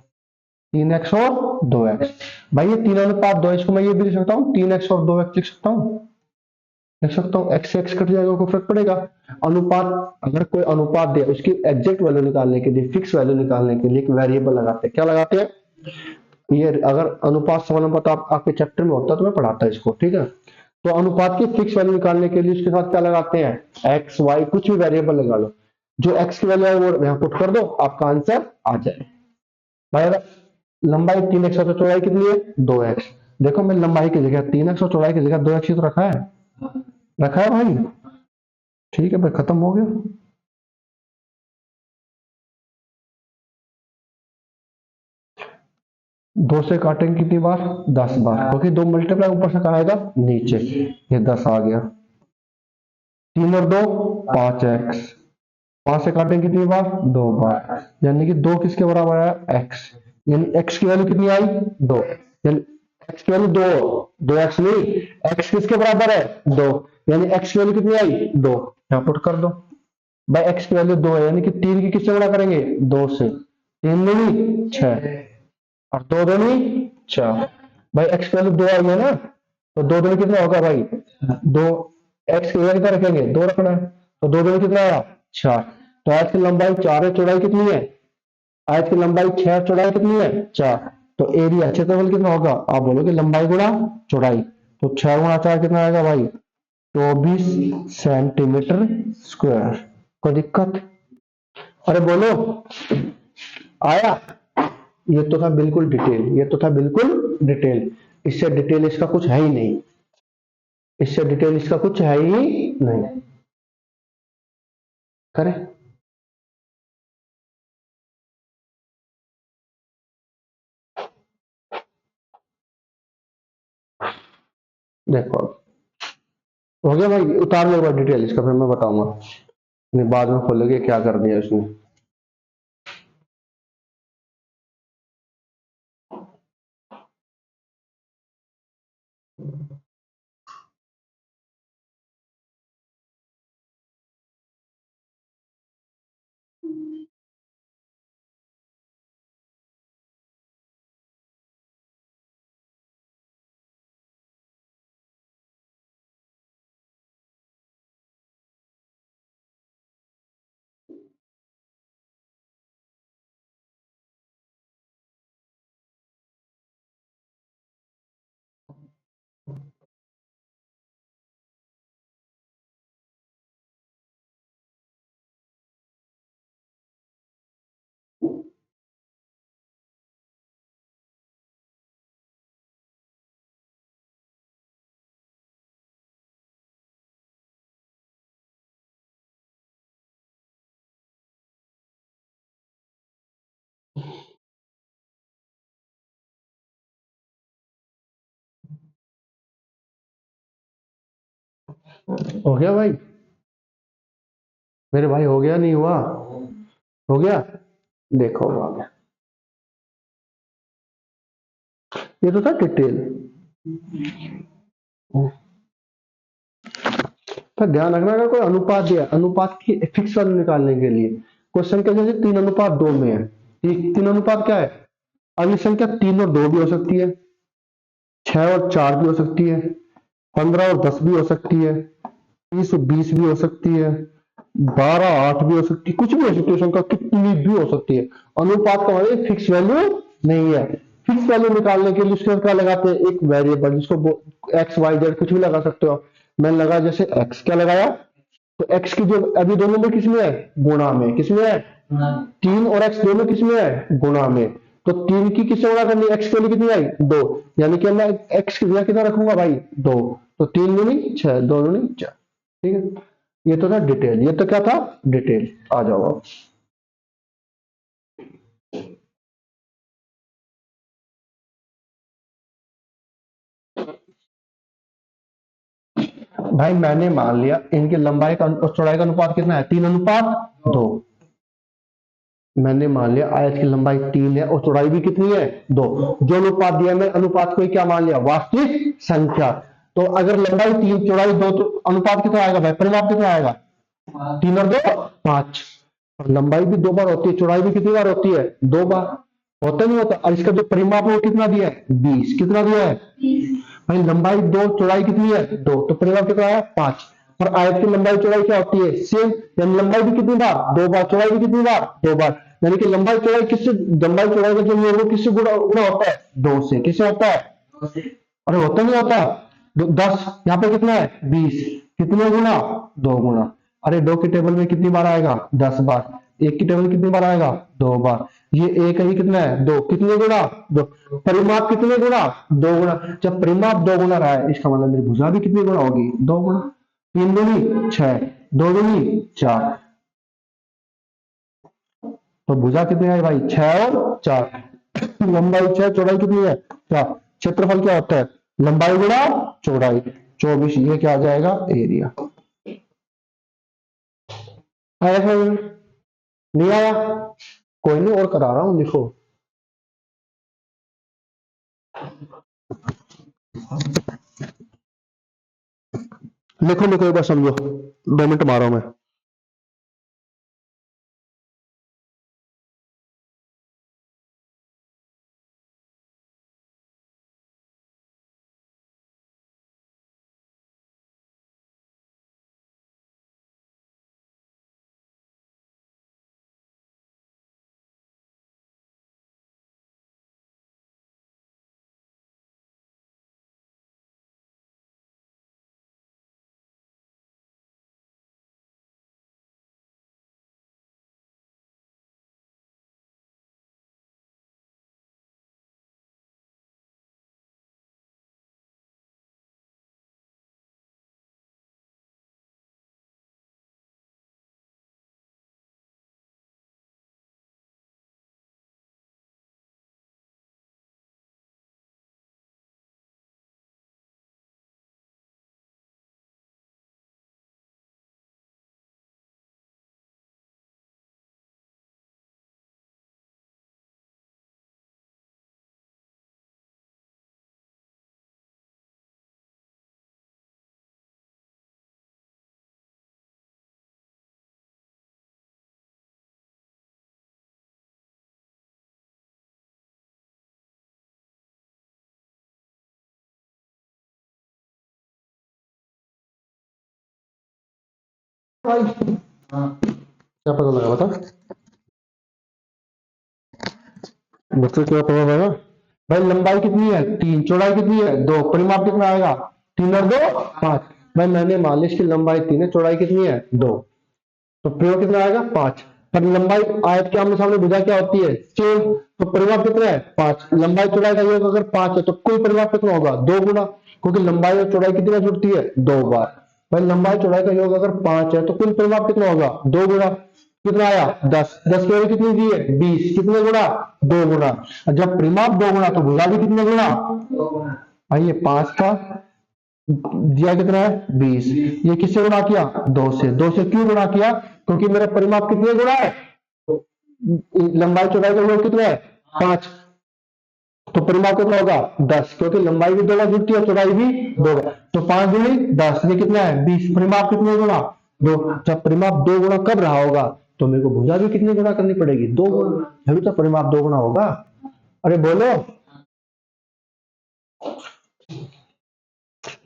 3x और 2x। भाई ये 3:2, इसको मैं ये भी लिख सकता हूँ, 3x और 2x लिख सकता हूँ। लिख सकता हूँ, एक्स से एक्स कट जाएगा, कोई फर्क पड़ेगा? अनुपात, अगर कोई अनुपात दे उसकी एग्जैक्ट वैल्यू निकालने के लिए, फिक्स वैल्यू निकालने के लिए एक वेरिएबल लगाते हैं। क्या लगाते हैं? ये अगर अनुपात समानुपात आपके चैप्टर में होता तो मैं पढ़ाता इसको, ठीक है। तो अनुपात की फिक्स वैल्यू निकालने के लिए उसके साथ क्या लगाते हैं? एक्स वाई, कुछ भी वेरिएबल लगा लो। जो एक्स की वैल्यू है वो यहाँ पुट कर दो, आपका आंसर आ जाए। भाई अगर लंबाई 3x है तो चौड़ाई कितनी है? 2x। देखो मैं लंबाई की जगह 3x और चौड़ाई की जगह 2x ही तो रखा है। रखा है भाई। ठीक है भाई, खत्म हो गया। 2 से काटेंगे कितनी बार? 10 बार, क्योंकि 2 मल्टीप्लाई ऊपर से कराएगा नीचे। ये 10 आ गया। 3 और 2 5x। 5 से काटेंगे कितनी बार? 2 बार। यानी कि 2 किसके बराबर है? x। यानी x की वैल्यू कितनी आई? 2। यानी x की वैल्यू 2। 2x नहीं, x किसके बराबर है? 2। यानी x की वैल्यू कितनी आई? 2। यहाँ पुट कर दो। भाई x की वैल्यू 2 है, यानी कि 3 की किससे गुणा करेंगे? 2 से। 3 दूनी 6 और 2 दूनी 4। भाई x की वैल्यू 2 आई है ना, तो 2 दूनी कितना होगा भाई? 2। x की वैल्यू कितना रखेंगे? 2 रखना है, तो 2 दूनी कितना आया? 4। तो आयत की लंबाई 4 है, चौड़ाई कितनी है? आयत की लंबाई 6 है, चौड़ाई कितनी है? 4। तो एरिया क्षेत्रफल कितना होगा? आप बोलोगे लंबाई गुणा चौड़ाई। तो 6 गुणा 4 कितना आएगा भाई? 24 सेंटीमीटर स्क्वायर। कोई दिक्कत? अरे बोलो, आया? ये तो था बिल्कुल डिटेल, ये तो था बिल्कुल डिटेल। इससे डिटेल इसका कुछ है ही नहीं। इससे डिटेल इसका कुछ है ही नहीं। करें। देखो हो गया भाई, उतार लो एक बार डिटेल इसका, फिर मैं बताऊंगा। नहीं बाद में खोलोगे क्या कर दिया उसने। हो गया भाई? मेरे भाई हो गया, नहीं हुआ? हो गया। देखो आ गया। ये तो था डिटेल। पर ध्यान रखना, अगर कोई अनुपात दिया, अनुपात की फिक्स वैल्यू निकालने के लिए क्वेश्चन के जैसे 3:2 में है। 3 अनुपात क्या है? अगली संख्या 3 और 2 भी हो सकती है, 6 और 4 भी हो सकती है, 15 और 10 भी हो सकती है, 30 और 20 भी हो सकती है, 12 8 भी हो सकती है, कुछ भी हो सकती है, संख्या कितनी भी हो सकती है। अनुपात का मतलब फिक्स वैल्यू नहीं है। फिक्स वैल्यू निकालने के लिए उसके बाद क्या लगाते हैं, एक वेरिएबल जिसको एक्स वाई जेड कुछ भी लगा सकते हो। मैंने लगा जैसे एक्स, क्या लगाया, तो एक्स की जो अभी दोनों में किसमें है, गुणा में, किसमें है, 3 और एक्स दोनों किसमें है, गुणा में। तो 3 की किससे गुणा करनी, एक्स के लिए कितनी आई, 2, यानी कि मैं एक्स की जगह कितना रखूंगा भाई, 2। तो 3 दूनी 6, 2 दूनी 4। ठीक है, ये तो था डिटेल, ये तो क्या था, डिटेल। आ जाओ आप। भाई मैंने मान लिया इनकी लंबाई का और चौड़ाई का अनुपात कितना है, 3:2। मैंने मान लिया आयत की लंबाई 3 है और चौड़ाई भी कितनी है, 2। जो अनुपात दिया मैं अनुपात को ही क्या मान लिया, वास्तविक संख्या। तो अगर लंबाई 3 चौड़ाई 2 तो अनुपात कितना आएगा भाई, परिमाप कितना आएगा, 3 और 2 5। और लंबाई भी 2 बार होती है, चौड़ाई भी कितनी बार होती है, 2 बार। होता नहीं होता। और इसका जो परिमाप है वो कितना दिया है, 20। कितना दिया है, भाई लंबाई 2 चौड़ाई कितनी है, 2, तो परिमाप कितना आया, 5। और आयत की लंबाई चौड़ाई क्या होती है, सेम। यानी लंबाई भी कितनी बार, 2 बार, चौड़ाई भी कितनी बार, 2 बार। यानी कि लंबाई चौड़ाई किससे, लंबाई चौड़ाई का जो नियम है वो किससे गुणा गुणा होता है, 2 से। किससे होता है, अरे होता नहीं होता। 10, यहाँ पे कितना है, 20। कितने गुना, 2 गुना। अरे 2 की टेबल में कितनी बार आएगा, 10 बार। 1 की टेबल में कितनी बार आएगा, 2 बार। ये एक है, कितना है, 2। कितने गुना, 2। परिमाप कितने गुना, 2 गुना। जब परिमाप 2 गुना रहा है इसका मतलब मेरी भुजा भी कितनी गुना होगी, 2 गुना। 3 दूनी 6, 2 दूनी 4। तो भुजा कितनी है भाई, 6 और 4। लंबाई 6, चौड़ाई कितनी है, 4। क्षेत्रफल क्या होता है, लंबाई गुणा चौड़ाई, 24। ये क्या आ जाएगा, एरिया। आया समझ में? नहीं आया, कोई नहीं, और करा रहा हूं, लिखो। लिखो लिखो एक बार समझो, 2 मिनट मारो मैं। भाई क्या पता लगा, बता बच्चों, क्या पता लगा। भाई लंबाई कितनी है, 3, चौड़ाई कितनी है, 2, परिमाप कितना आएगा, 3 और 2 5। भाई मैंने मान ली इसकी लंबाई 3 है, चौड़ाई कितनी है, 2, तो परिमाप कितना आएगा, 5। पर लंबाई आयत के आमने सामने भुजा क्या होती है, सेम। तो परिमाप कितना है, 5। लंबाई चौड़ाई का योग अगर 5 है तो कुल परिमाप कितना होगा, 2 गुना। क्योंकि लंबाई और चौड़ाई कितनी बार जुड़ती है, 2 बार। भाई लंबाई चौड़ाई का योग अगर 5 है तो कुल परिमाप कितना होगा, 2 गुना। कितना आया, 10। 10 की वैल्यू कितनी दी है, 20। कितने गुना, 2 गुना। और जब परिमाप 2 गुना तो भुजा भी कितने गुना। भाई ये 5 था, दिया कितना है, 20। ये किससे गुणा किया, 2 से। 2 से क्यों गुणा किया, क्योंकि मेरा परिमाप कितने गुणा है, लंबाई चौड़ाई का योग कितना है, 5। तो परिमाप कितना होगा, 10। क्योंकि लंबाई भी 2 बार जुड़ती है, चौड़ाई भी 2 बार। तो 5 दूनी 10, ये कितना है, 20। परिमाप कितने गुणा, 2। जब परिमाप 2 गुणा कब रहा होगा, तो मेरे को भुजा भी कितनी गुणा करनी पड़ेगी, 2 गुणा। जरूर तो परिमाप 2 गुणा होगा। अरे बोलो,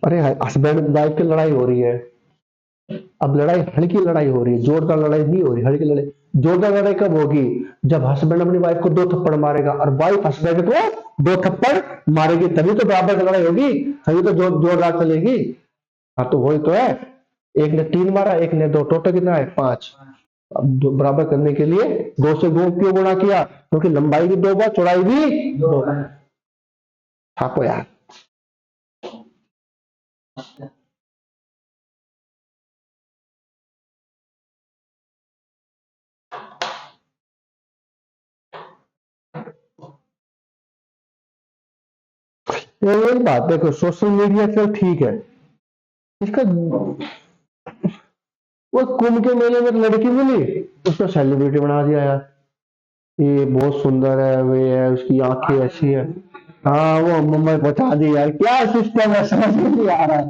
अरे हस्बैंड वाइफ की लड़ाई हो रही है। अब लड़ाई, हल्की लड़ाई हो रही है, जोरदार लड़ाई नहीं हो रही, हल्की लड़ाई। जोरदार लड़ाई कब होगी? जब हस्बैंड अपनी वाइफ को 2 थप्पड़ मारेगा और वाइफ हस्बैंड को 2 थप्पड़ मारेगी, तभी तो बराबर की लड़ाई होगी, तभी तो जोरदार चलेगी। हाँ तो वही तो है, एक ने 3 मारा, एक ने 2, टोटल कितना है 5। अब बराबर करने के लिए 2 से क्यों गुणा किया? क्योंकि लंबाई भी 2 बार, चौड़ाई भी 2 बार। छापो यार। ये बात देखो, सोशल मीडिया चल ठीक है, इसका वो कुंभ के मेले में लड़की मिली, उसको सेलिब्रिटी बना दिया यार, ये बहुत सुंदर है, वे है, उसकी आंखें ऐसी है। हाँ वो मुंबई पहुंचा दी यार, क्या सिस्टम है समझ में नहीं आ रहा है।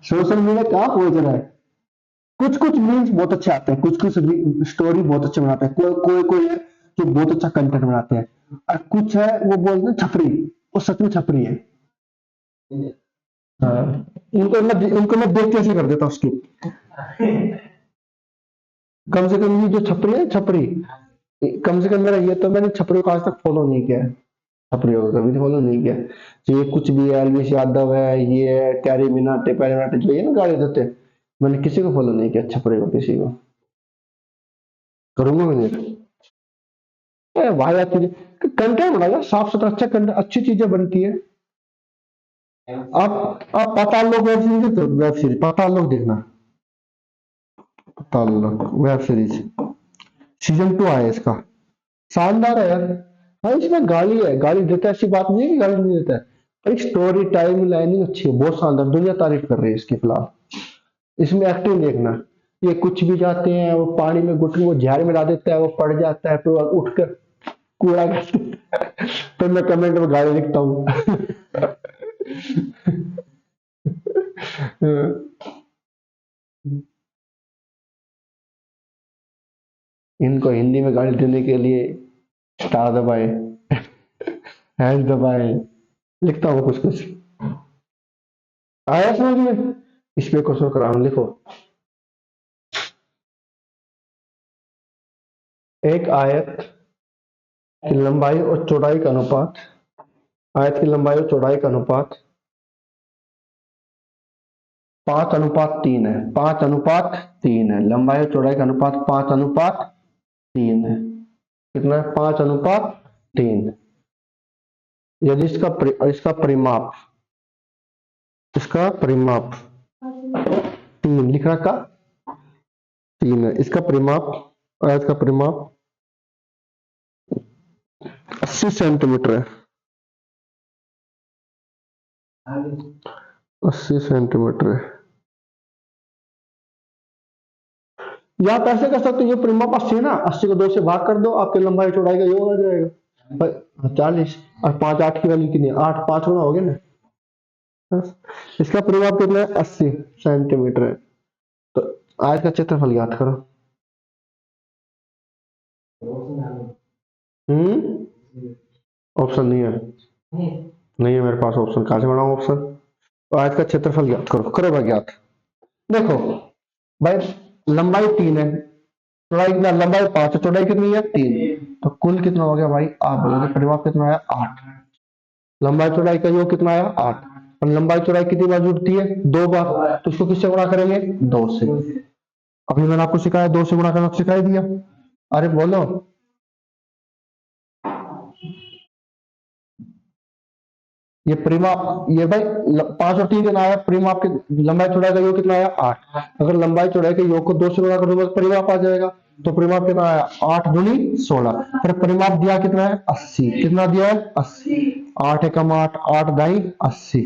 सोशल मीडिया कहाँ पहुंच रहा है। कुछ कुछ मीम्स बहुत अच्छे आते हैं, कुछ कुछ स्टोरी बहुत अच्छे बनाते हैं, कोई कोई कोई है जो बहुत अच्छा कंटेंट बनाते हैं, और कुछ है वो बोलते हैं छपरी, वो सच में छपरी है। हाँ, उनको मैं देख कैसे कर देता उसकी। कम से कम ये जो छपरी है छपरी, कम से कम मेरा ये तो, मैंने छपरी को आज तक फॉलो नहीं किया है, छपरियों को कभी फॉलो नहीं किया। तो ये कुछ भी है, एलवीश यादव है, ये है कैरी मिनाटे पैरी जो ये ना गाड़ी देते हैं, मैंने किसी को फॉलो नहीं किया, छपरी को किसी को करूंगा मैंने। भाई चीजें कंटेंट बनाया साफ सुथरा, अच्छा कंटेंट, अच्छी चीजें बनती है। आप पाताल लोक वेब सीरीज देखते हो? वेब सीरीज पाताल लोक देखना, पाताल लोक वेब सीरीज, सीजन 2 आया इसका, शानदार है यार। हाँ इसमें गाली है, गाली देता है, ऐसी बात नहीं है कि गाली नहीं देता है, पर एक स्टोरी टाइम लाइनिंग अच्छी है, बहुत शानदार, दुनिया तारीफ कर रही है इसके फिलहाल। इसमें एक्टिंग देखना, ये कुछ भी जाते हैं, वो पानी में गुटके वो झाड़ मिला देता है, वो पड़ जाता है, फिर वो उठ कर कूड़ा तो मैं कमेंट में गाली लिखता हूँ। इनको हिंदी में गाली देने के लिए स्टार दबाए, हैश दबाए, लिखता हूँ कुछ कुछ। आया समझ में? इस पे क्वेश्चन करा हूं, लिखो। एक आयत की लंबाई और चौड़ाई का अनुपात, आयत की लंबाई और चौड़ाई का अनुपात 5:3 है, 5:3 है, लंबाई और चौड़ाई का अनुपात 5:3 है, कितना है 5:3। यदि इसका परिमाप, इसका परिमाप 3 लिख रखा, 3 है, इसका परिमाप, आयत का परिमाप 80 सेंटीमीटर है, 80 सेंटीमीटर है। या आप ऐसे कर सकते हो, ये परिमाप 80 है ना, 80 को 2 से भाग कर दो, आपकी लंबाई चौड़ाई का योग आ जाएगा 40, और 5 8 की वैल्यू कितनी है, 8 5 गुना हो गया ना। इसका परिमाप कितना है 80 सेंटीमीटर है। तो आयत का क्षेत्रफल ज्ञात करो। ऑप्शन नहीं है, नहीं है मेरे पास ऑप्शन, कहां से बनाऊं ऑप्शन। तो आयत का क्षेत्रफल ज्ञात करो, करो भाई ज्ञात। देखो भाई, लंबाई 3 है, चौड़ाई कितना, लंबाई 5 है, चौड़ाई कितनी है 3, तो कुल कितना हो गया भाई, आप बोलोगे परिमाप कितना आया 8। लंबाई चौड़ाई का योग कितना आया 8, और लंबाई चौड़ाई कितनी बार जुड़ती है 2 बार, तो इसको किससे गुणा करेंगे 2 से। अभी मैंने आपको सिखाया 2 से गुणा करना, सिखाई दिया। अरे बोलो, ये परिमाप, ये भाई 5 और 3 कितना आया, परिमाप के लंबाई चौड़ाई का योग कितना आया 8, अगर लंबाई चौड़ाई के योग को 2 से गुणा करोगे तो परिमाप आ जाएगा, तो परिमाप कितना आया 8 दूनी 16, फिर परिमाप दिया कितना है 80, कितना दिया है 80, 8 एकम 8, 8 दाई 80,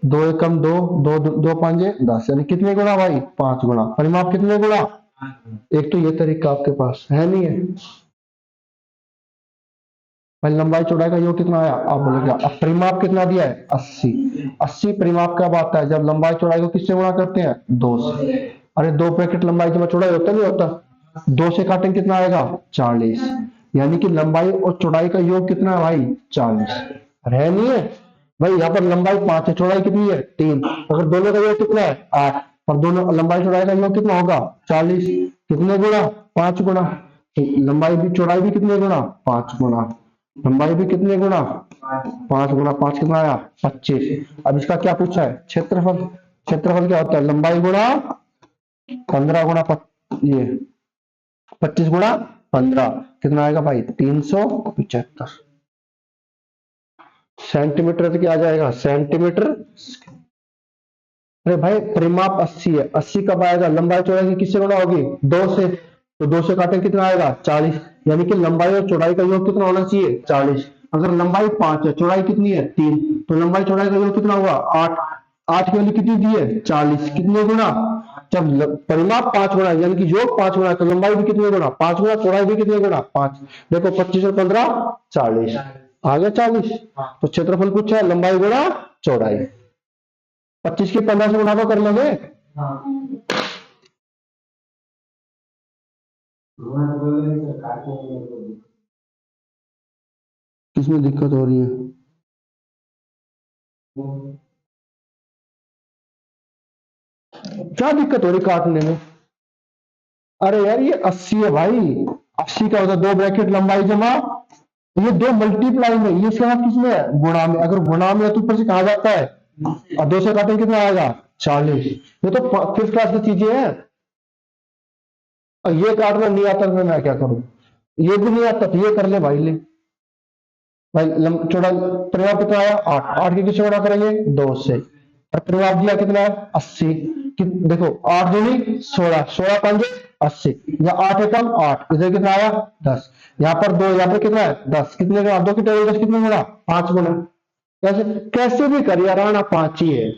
2 एकम 2, 2 2 5 10, यानी कितने गुणा भाई 5 गुणा, परिमाप कितने गुणा। एक तो ये तरीका आपके पास है नहीं है भाई, लंबाई चौड़ाई का योग कितना आया आप बोलोगे, अब परिमाप कितना दिया है 80, 80 परिमाप कब आता है, जब लंबाई चौड़ाई को किससे गुणा करते हैं 2 से। अरे 2 ब्रैकेट लंबाई जब चौड़ाई होता नहीं होता, 2 से काटेंगे कितना आएगा 40, यानी कि लंबाई और चौड़ाई का योग कितना है भाई 40, है नहीं है भाई। यहाँ पर लंबाई 5 है, चौड़ाई कितनी है 3, अगर दोनों का योग कितना है 8, और दोनों लंबाई चौड़ाई का योग कितना होगा 40, कितने गुना 5 गुना, तो लंबाई भी चौड़ाई भी कितने गुना 5 गुना, लंबाई भी कितने गुना 5 गुना, 5 कितना आया 25। अब इसका क्या पूछा है क्षेत्रफल, क्षेत्रफल क्या होता है लंबाई गुना 15 गुना ये 25 गुना 15 कितना आएगा भाई 375 सेंटीमीटर क्या आ जाएगा सेंटीमीटर। अरे भाई परिमाप 80 है, 80 कब आएगा लंबाई चौड़ाई की किससे गुणा होगी 2 से, तो 2 से काटे कितना आएगा 40, यानी कि लंबाई और चौड़ाई का योग कितना होना चाहिए 40। अगर लंबाई 5 है चौड़ाई कितनी है 3, तो लंबाई चौड़ाई का योग कितना हुआ 8, 8 की वैल्यू कितनी दी है 40, कितने गुना, जब परिमाप 5 गुना यानी कि योग 5 गुना तो लंबाई भी कितने गुना 5 गुना, चौड़ाई भी कितने गुना 5, देखो 25 और 15 40 आ गया 40। तो क्षेत्रफल पूछा है लंबाई गुना चौड़ाई, 25 के 15 से गुणा तो कर लोगे। किसमें दिक्कत हो रही है, क्या दिक्कत हो रही काटने में। अरे यार ये 80 है भाई, 80 का होता है 2 ब्रैकेट लंबाई जमा, ये 2 मल्टीप्लाई में, ये इसके बाद किसमें है गुणा में, अगर गुणा में है तो ऊपर से कहा जाता है और 2 से काटेंगे कितना आएगा 40। ये तो 5th क्लास की चीजें हैं, और ये काटना नहीं आता तो मैं क्या करूं, ये भी नहीं आता तो ये कर ले भाई, ले भाई चौड़ा परिमाप कितना आया 8, 8 की किससे गुणा करेंगे 2 से, और परिमाप दिया कितना है 80, देखो 8 दूनी 16, 16 पंजे 80, या 8 एकम 8, इधर कितना आया 10, यहाँ पर 2, यहाँ पर कितना है 10, कितने गुणा 2 की टेबल 10 कितने गुणा 5 गुना, कैसे कैसे भी करिए राणा 5 ही है।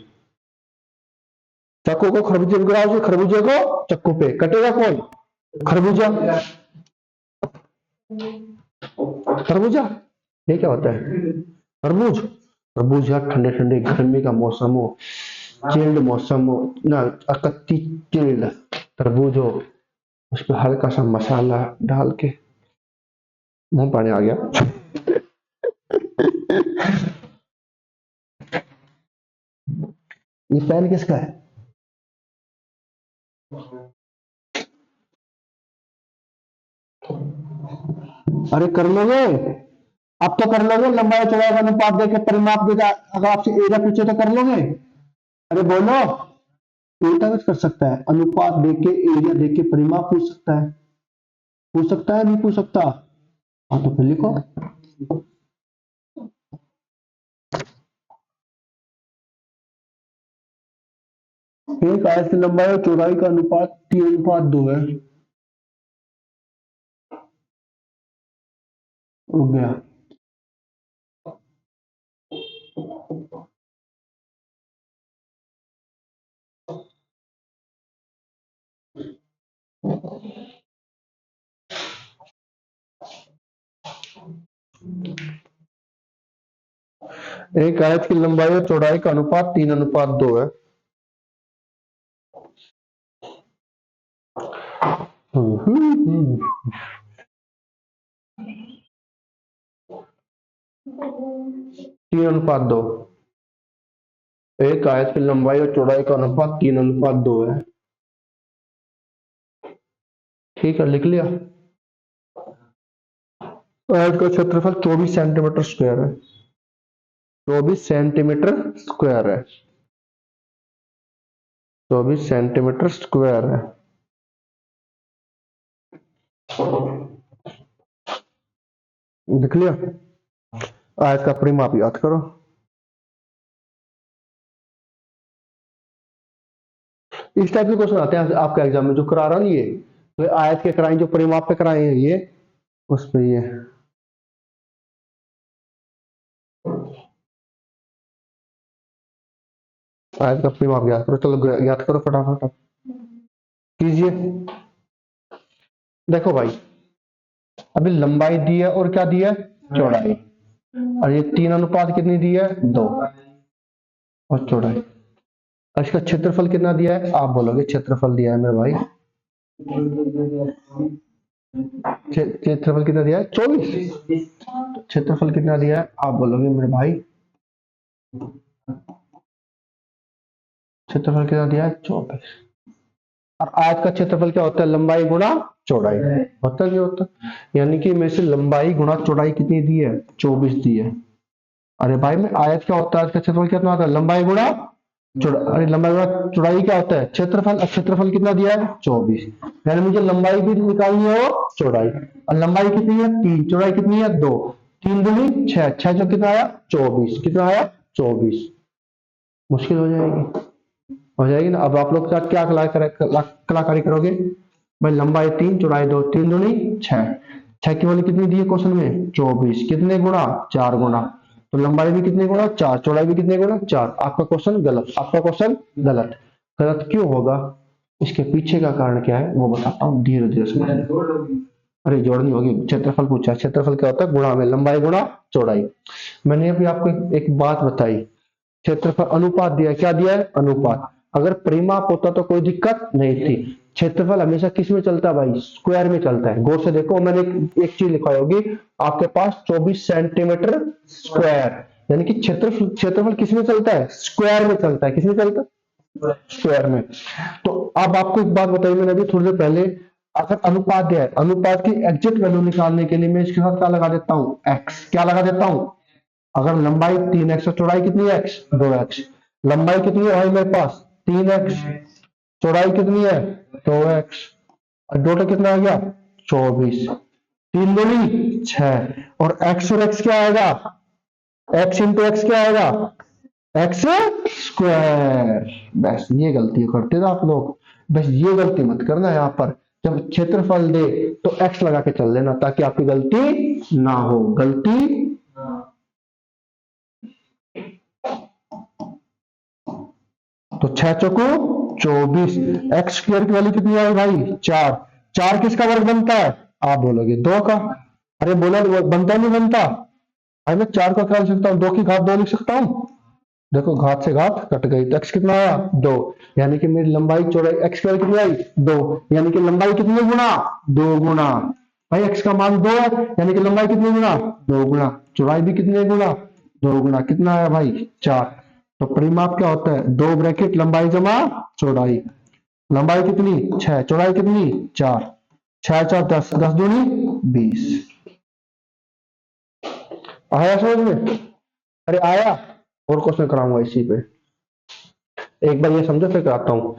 चाकू को खरबूजे पे गिराओ, खरबूजे को चक्कू पे कटेगा कौन खरबूजा, खरबूजा ये क्या होता है तरबूज, तरबूज यार ठंडे ठंडे गर्मी का मौसम हो, चिल्ड मौसम हो ना, अकत्ती चिल्ड तरबूज हो, उस पर हल्का सा मसाला डाल के, मुंह पानी आ गया। ये पेन किसका है, अरे कर लोगे, अब तो कर लोगे, लंबाई चौड़ाई का अनुपात देके परिमाप देगा, अगर आपसे एरिया पूछे तो कर लोगे, अरे बोलो, उल्टा भी कर सकता है, अनुपात देके एरिया देके परिमाप पूछ सकता है, पूछ सकता है नहीं पूछ सकता, हाँ तो फिर लिखो। एक आयत की लंबाई और चौड़ाई का अनुपात 3:2 है, रुक गया, एक आयत की लंबाई और चौड़ाई का अनुपात 3:2 है। हम्म। 3:2, एक आयत की लंबाई और चौड़ाई का अनुपात 3:2 है, ठीक है लिख लिया। आयत का क्षेत्रफल 24 सेंटीमीटर स्क्वायर है, 24 सेंटीमीटर स्क्वायर है, 24 सेंटीमीटर स्क्वायर है। लिख लिया, आयत का परिमाप याद करो, इस टाइप के क्वेश्चन आते हैं आपका एग्जाम में, जो करा रहा नहीं ये, तो आयत के कराए जो परिमाप पे कराए हैं ये, उस पे ये आयत का परिमाप याद करो, चलो याद करो फटाफट कीजिए। देखो भाई अभी लंबाई दी है और क्या दी है चौड़ाई, और ये 3 कितनी दी है 2, और चौड़ाई, इसका क्षेत्रफल कितना दिया है आप बोलोगे, क्षेत्रफल दिया है मेरे भाई, क्षेत्रफल कितना दिया है 24, क्षेत्रफल कितना दिया है आप बोलोगे मेरे भाई क्षेत्रफल कितना दिया है 24। और आयत का क्षेत्रफल क्या होता है, लंबाई गुणा चौड़ाई होता है, क्या होता है, यानी कि में से लंबाई गुणा चौड़ाई कितनी दी है, 24 दी है। अरे भाई में आयत क्या होता है, आयत का क्षेत्रफल कितना होता है, लंबाई गुणा चौड़ाई, अरे लंबाई गुणा चौड़ाई क्या होता है क्षेत्रफल, अब क्षेत्रफल कितना दिया है 24, यानी मुझे लंबाई भी निकालनी है और चौड़ाई, और लंबाई कितनी है 3, चौड़ाई कितनी है 2, 3 दूनी 6, 6 जो कितना आया 24, कितना आया 24। मुश्किल हो जाएगी ना। अब आप लोग के साथ क्या कलाकारी करोगे भाई, लंबाई 3, चौड़ाई 2, 3 दूनी 6, 6 की वैल्यू कितनी दी है क्वेश्चन में 24, कितने गुणा 4 गुणा, तो लंबाई भी कितने गुणा 4, चौड़ाई भी कितने गुणा 4। आपका क्वेश्चन गलत, आपका क्वेश्चन गलत। गलत क्यों होगा, इसके पीछे का कारण क्या है वो बताता हूँ, धीरे धीरे समझ। अरे जोड़नी होगी, क्षेत्रफल पूछा, क्षेत्रफल क्या होता है गुणा में लंबाई गुणा चौड़ाई। मैंने अभी आपको एक बात बताई, क्षेत्रफल अनुपात दिया, क्या दिया है अनुपात, अगर परिमाप होता तो कोई दिक्कत नहीं थी। क्षेत्रफल हमेशा किस में चलता है भाई, स्क्वायर में चलता है। गौर से देखो, मैंने एक चीज लिखवाई होगी आपके पास, 24 सेंटीमीटर स्क्वायर, यानी कि क्षेत्रफल, क्षेत्रफल किस में चलता है, स्क्वायर में चलता है, किस में चलता है स्क्वायर में। तो अब आपको एक बात बताई मैंने अभी थोड़ी देर पहले, अगर अनुपात दिया है, अनुपात की एग्जैक्ट वैल्यू निकालने के लिए मैं इसके साथ क्या लगा देता हूं, एक्स, क्या लगा देता हूं, अगर लंबाई 3x और चौड़ाई कितनी है x, 2x, लंबाई कितनी है भाई मेरे पास 3x, चौड़ाई कितनी है 2x, और टोटल कितना आ गया 24, 3 दूनी 6, और x और x क्या आएगा, x इंटू एक्स क्या आएगा, एक्स स्क्वायर। बस ये गलती करते थे आप लोग, बस ये गलती मत करना यहाँ पर, जब क्षेत्रफल दे तो x लगा के चल देना, ताकि आपकी गलती ना हो, गलती। तो 6 चौको 24, एक्स स्क्वायर की वैल्यू कितनी आई भाई 4, 4 किसका वर्ग बनता है, आप बोलोगे 2 का, अरे बोला बनता नहीं बनता, अरे मैं 4 का क्या लिख सकता हूँ, 2 की घात 2 लिख सकता हूँ, देखो घात से घात कट गई, तो एक्स कितना आया 2, यानी कि मेरी लंबाई चौड़ाई एक्स स्क्वायर कितनी आई 2, यानी कि लंबाई कितनी गुना 2 गुना, भाई एक्स का मान 2 है, यानी कि लंबाई कितनी गुना 2 गुना, चौड़ाई भी कितने गुना 2 गुना, कितना आया भाई 4। तो परिमाप क्या होता है, 2 ब्रैकेट लंबाई जमा चौड़ाई, लंबाई कितनी 6, चौड़ाई कितनी 4, 6 4 10, 10 दूनी 20। आया समझ में, अरे आया, और क्वेश्चन कराऊंगा इसी पे, एक बार ये समझो फिर कराता हूँ।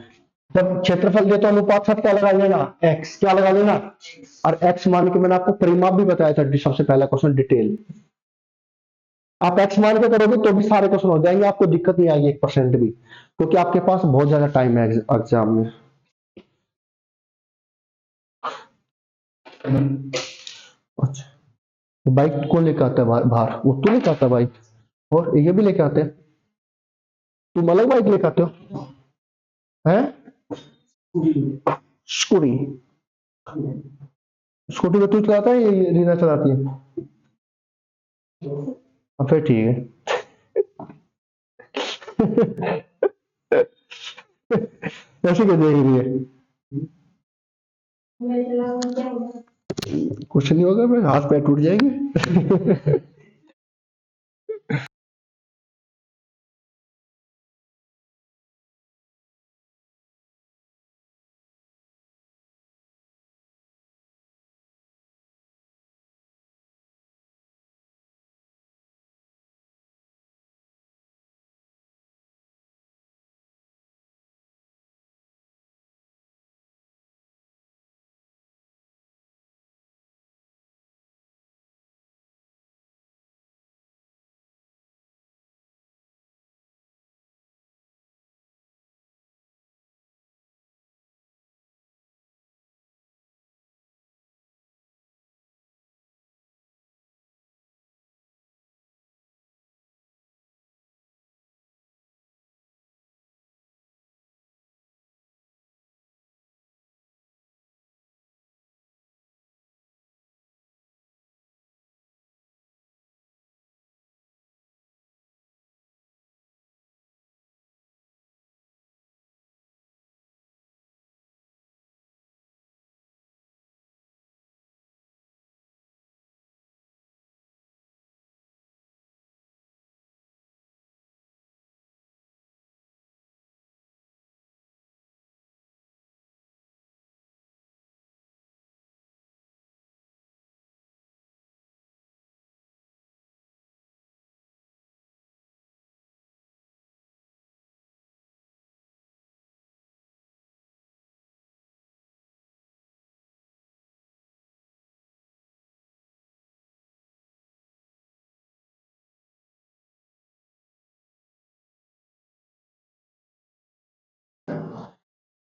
जब क्षेत्रफल दे तो अनुपात साथ क्या लगा लेना, एक्स, क्या लगा लेना, और एक्स मान के मैंने आपको परिमाप भी बताया था सबसे पहला क्वेश्चन डिटेल, आप एक्स मान के करोगे तो भी सारे क्वेश्चन हो जाएंगे, आपको दिक्कत नहीं आएगी 1% भी, क्योंकि आपके पास बहुत ज्यादा टाइम है एग्जाम में। अच्छा, तो बाइक कौन लेके आता है बाहर, वो तो लेके आता है बाइक, और ये भी लेके आते हैं, तुम अलग बाइक लेके आते हो हैं, स्कूटी, स्कूटी में तू चलाता है या रीना चलाती है, अब फिर ठीक है। ऐसे क्यों देख रही है, कुछ नहीं होगा, फिर हाथ पैर टूट जाएंगे।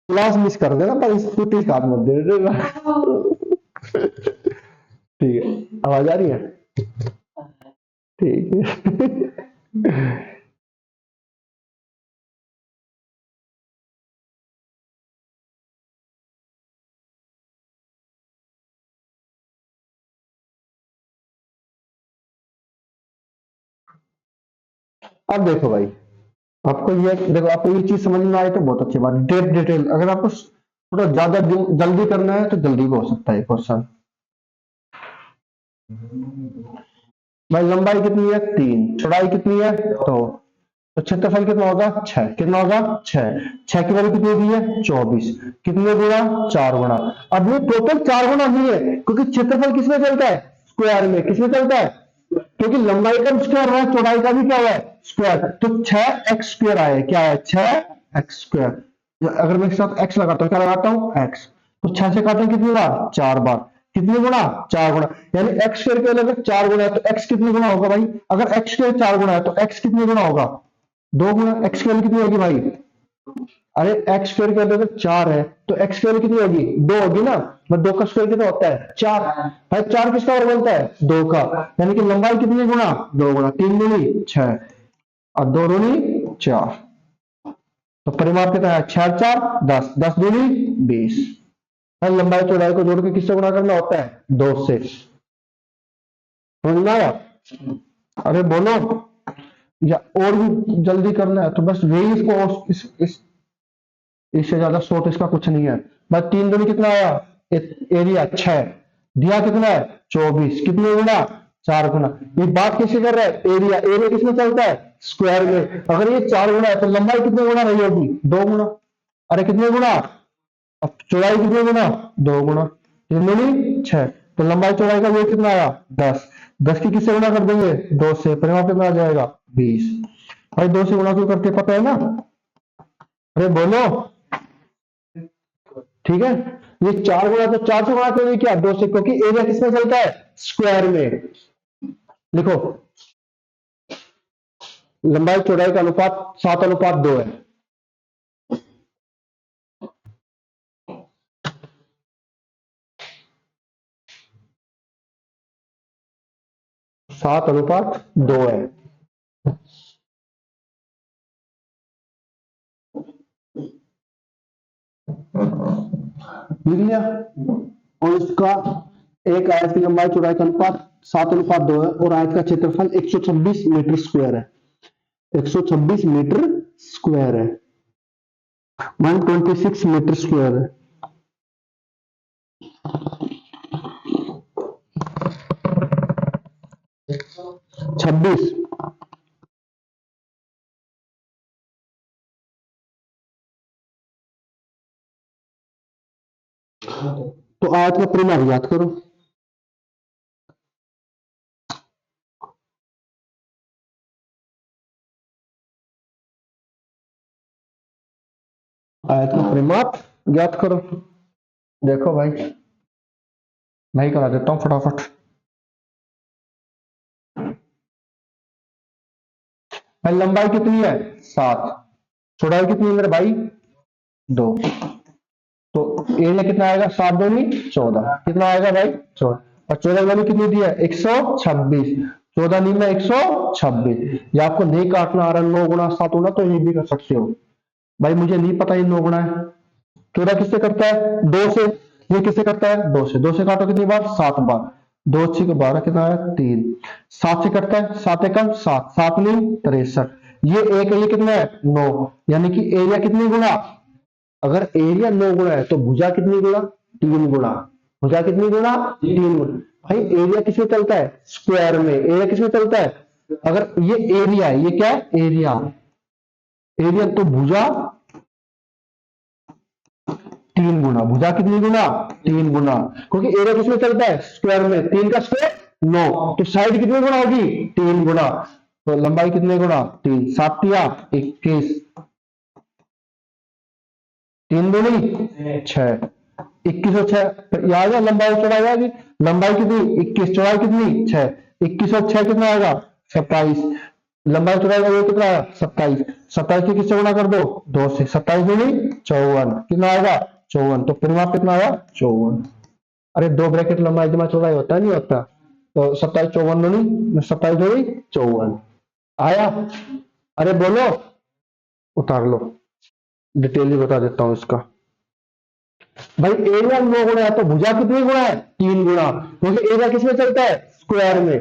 क्लास मिस कर देना पर स्कूटी साथ मत दे देना। ठीक है, आवाज आ रही है? ठीक है। अब देखो भाई, आपको ये देखो, आपको ये चीज समझ में आए तो बहुत अच्छी बात। डेट डिटेल अगर आपको थोड़ा ज्यादा जल्दी करना है तो जल्दी भी हो सकता है क्वेश्चन। भाई लंबाई कितनी है? 3। चौड़ाई कितनी है? 2। तो क्षेत्रफल कितना होगा? 6। कितना होगा? 6। 6 की वैल्यू कितनी दी है? 24। कितने गुणा? 4 गुणा। अब ये टोटल 4 गुणा नहीं है, क्योंकि क्षेत्रफल किसमें चलता है? स्क्वायर में। किसमें चलता है? क्योंकि लंबाई का भी स्क्वायर है, चौड़ाई का भी क्या हुआ है? स्क्वायर। तो 6x² आया। क्या है? 6x²। अगर मैं एक साथ x लगाता हूँ, क्या लगाता हूँ? x। तो 6 से काटते हैं कितनी बार? 4 बार। कितने गुणा? 4 गुणा। यानी x² के अलग 4 गुणा है तो x कितने गुणा होगा भाई? अगर x² 4 गुणा है तो x कितने गुणा होगा? 2 गुणा। x की वैल्यू कितनी होगी भाई? अरे x² के अंदर 4 है तो x की वैल्यू कितनी होगी? 2 होगी ना। मैं 2 का स्क्वायर कितना होता है? 4। भाई 4 किसका वर्ग बनता है? 2 का। यानी कि लंबाई कितनी गुणा? 2 गुणा। 3 दूनी 6 और 2 दूनी 4। तो परिमाप कितना है? 6 4 10, 10 दूनी 20। भाई लंबाई चौड़ाई को जोड़ के किससे गुणा करना होता है? 2 से। समझ में आया? अरे बोलो। या और भी जल्दी करना है तो बस यही इसको इससे ज्यादा शॉर्ट इसका कुछ नहीं है। भाई 3 दूनी कितना आया? एरिया 6। दिया कितना है? 24। कितने गुना? 4 गुना। ये बात किससे कर रहा है? एरिया। एरिया किसमें चलता है? स्क्वायर में। अगर ये 4 गुना है तो लंबाई कितने गुना रही होगी? 2 गुना। अरे कितने गुना? अब चौड़ाई कितने गुना? 2 गुना। 3 दूनी 6। तो लंबाई चौड़ाई का योग कितना आया? 10। 10 की किससे गुना कर देंगे? 2 से। परिमाप कितना आ जाएगा? 20। भाई 2 से गुणा क्यों करते पता है ना? अरे बोलो। ठीक है। ये 4 गुणा तो 4 से गुणा करेंगे क्या? 2 से, क्योंकि एरिया किसमें चलता है? स्क्वायर में। लिखो, लंबाई चौड़ाई का अनुपात 7:2 है। 7:2 है। लिख लिया? और इसका एक आयत की लंबाई चौड़ाई का अनुपात 7:2 है और आयत का क्षेत्रफल 126 मीटर स्क्वायर है। 126 मीटर स्क्वायर है। 126 मीटर स्क्वायर है। 26। तो आयत का परिमाप याद करो। आयत का परिमाप ज्ञात करो। देखो भाई, मैं ही करा देता हूं फटाफट। भाई लंबाई कितनी है? 7। चौड़ाई कितनी है मेरे भाई? 2। तो एरिया कितना आएगा? 7 दूनी 14। कितना आएगा भाई? 14। और 14 वाली कितनी दी है? 126। 14 नी में 126। ये आपको नहीं काटना आ रहा 9 गुणा 7 गुणा तो ये भी कर सकते हो। भाई मुझे नहीं पता ये 9 गुणा है। 14 किससे करता है? 2 से। ये किससे करता है? 2 से। 2 से काटो कितनी बार? 7 बार। 2 6 को 12 कितना आया? 3। 7 से करता है? 7 एकम 7, 7 नहीं 63। ये एक है, ये कितना है? 9। यानी कि एरिया कितनी गुणा? अगर एरिया 9 गुणा है तो भुजा कितनी गुणा? 3 गुणा। भुजा कितनी गुणा? 3 गुणा। भाई एरिया किसमें चलता है? स्क्वायर में। एरिया किसमें चलता है? अगर ये एरिया है, ये क्या है? एरिया। एरिया तो भुजा 3 गुना। भुजा कितनी गुना? 3 गुना। क्योंकि एरिया किसमें चलता है? स्क्वायर में। 3 का स्क्वायर 9। तो साइड कितनी गुना होगी? 3 गुना। तो लंबाई कितने गुना? 3। 7 या 21। 3 दूनी 6। 21 और 6 याद है? लंबाई चौड़ाई आ गई। लंबाई कितनी? 21। चौड़ाई कितनी? 6। 21 और 6 कितना आएगा? 27। लंबाई चौड़ाई का योग कितना आया 27। 27 की किससे गुणा कर दो 2 से, 27 दूनी 54, कितना आएगा 54। तो परिमाप कितना आया 54। अरे दो ब्रैकेट लंबाई जमा चौड़ाई होता है नहीं होता, तो 27 54 दूनी 27 दूनी 54 आया। अरे बोलो, उतार लो, डिटेल ही बता देता हूं इसका। भाई एरिया 9 गुना है तो भुजा कितनी गुना है 3 गुना, क्योंकि एरिया किसमें चलता है स्क्वायर में।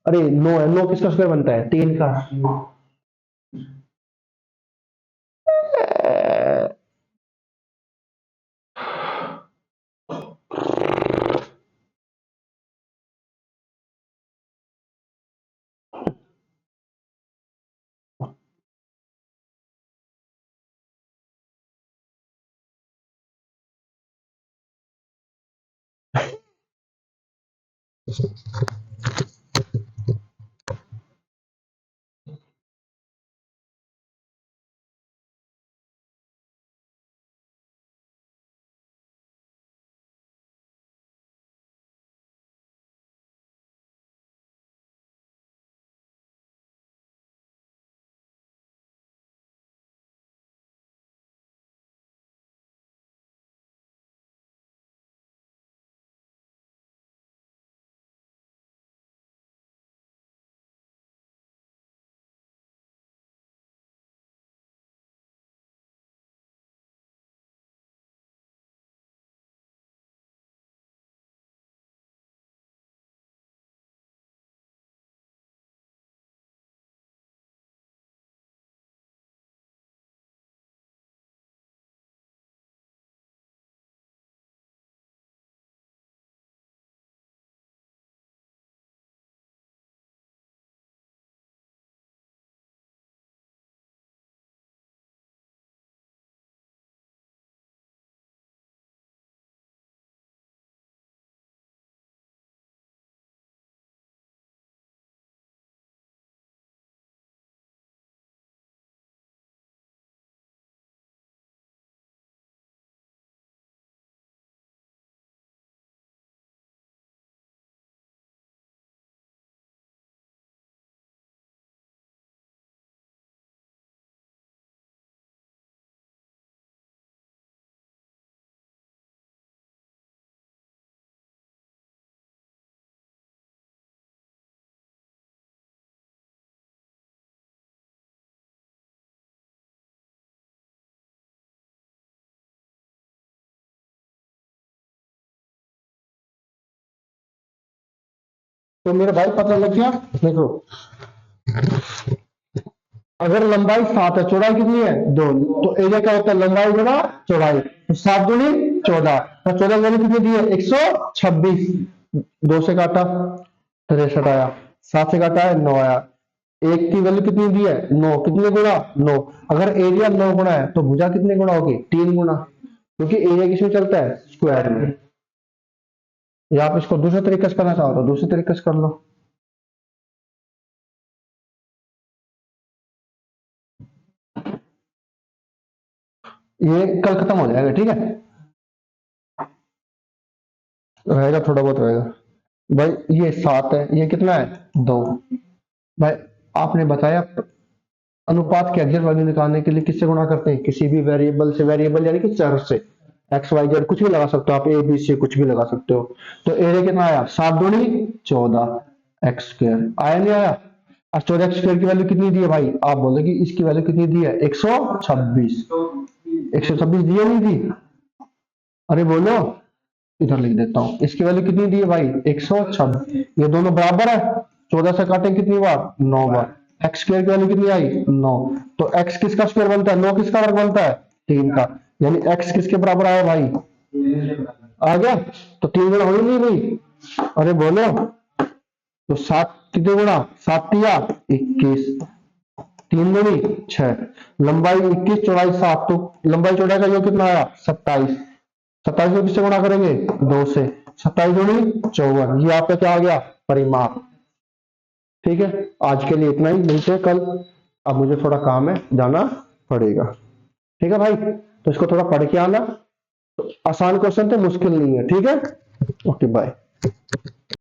अरे 9 है, 9 किसका स्क्वायर बनता है 3 का। तो मेरे भाई पता लग गया, देखो अगर लंबाई 7 है चौड़ाई कितनी है 2, तो एरिया क्या होता है लंबाई गुना चौड़ाई, तो 7 दूनी 14, तो 14 वैल्यू कितनी दी है 126। 2 से काटा 63 आया, 7 से काटा है 9 आया, एक की वैल्यू कितनी दी है 9, कितने गुना 9। अगर एरिया 9 गुना है तो भुजा कितने गुना होगी 3 गुना, क्योंकि एरिया किसमें चलता है स्क्वायर में। या आप इसको दूसरे तरीके से करना चाहो तो दूसरे तरीके से कर लो। ये कल खत्म हो जाएगा, ठीक है, रहेगा थोड़ा बहुत रहेगा। भाई ये 7 है, ये कितना है 2। भाई आपने बताया अनुपात के एग्जैक्ट वैल्यू निकालने के लिए किससे गुणा करते हैं, किसी भी वेरिएबल से, वेरिएबल यानी कि चर से, एक्स वाई जेड कुछ भी लगा सकते हो आप, ए बी सी कुछ भी लगा सकते हो। तो एरिया कितना आया 7 दूनी 14 एक्स स्क्वायर आया नहीं आया। और 14 एक्स स्क्वायर की वैल्यू कितनी दी है भाई, आप बोले कि इसकी वैल्यू कितनी दी है 126। 126 दी है नहीं दी, अरे बोलो, इधर लिख देता हूं, इसकी वैल्यू कितनी दी है भाई 126, ये दोनों बराबर है, 14 से काटें कितनी बार 9 बार, एक्स स्क्वायर की वैल्यू कितनी आई 9, तो एक्स किसका स्क्वायर बनता है 9 किसका वर्ग बनता है 3 का, यानी एक्स किसके बराबर आया भाई, आ गया। तो 3 गुना हो ही नहीं भाई, अरे बोलो, तो 7 कितने गुना 7 तिया 21, 3 दूनी 6, लंबाई 21 चौड़ाई 7, तो लंबाई चौड़ाई का योग कितना आया 27। 27 को किससे गुणा करेंगे 2 से, 27 दूनी 54, ये आपका क्या आ गया परिमाप। ठीक है, आज के लिए इतना ही, मिलते हैं कल, अब मुझे थोड़ा काम है जाना पड़ेगा। ठीक है भाई, तो इसको थोड़ा पढ़ के आना, तो आसान क्वेश्चन थे मुश्किल नहीं है, ठीक है, ओके बाय।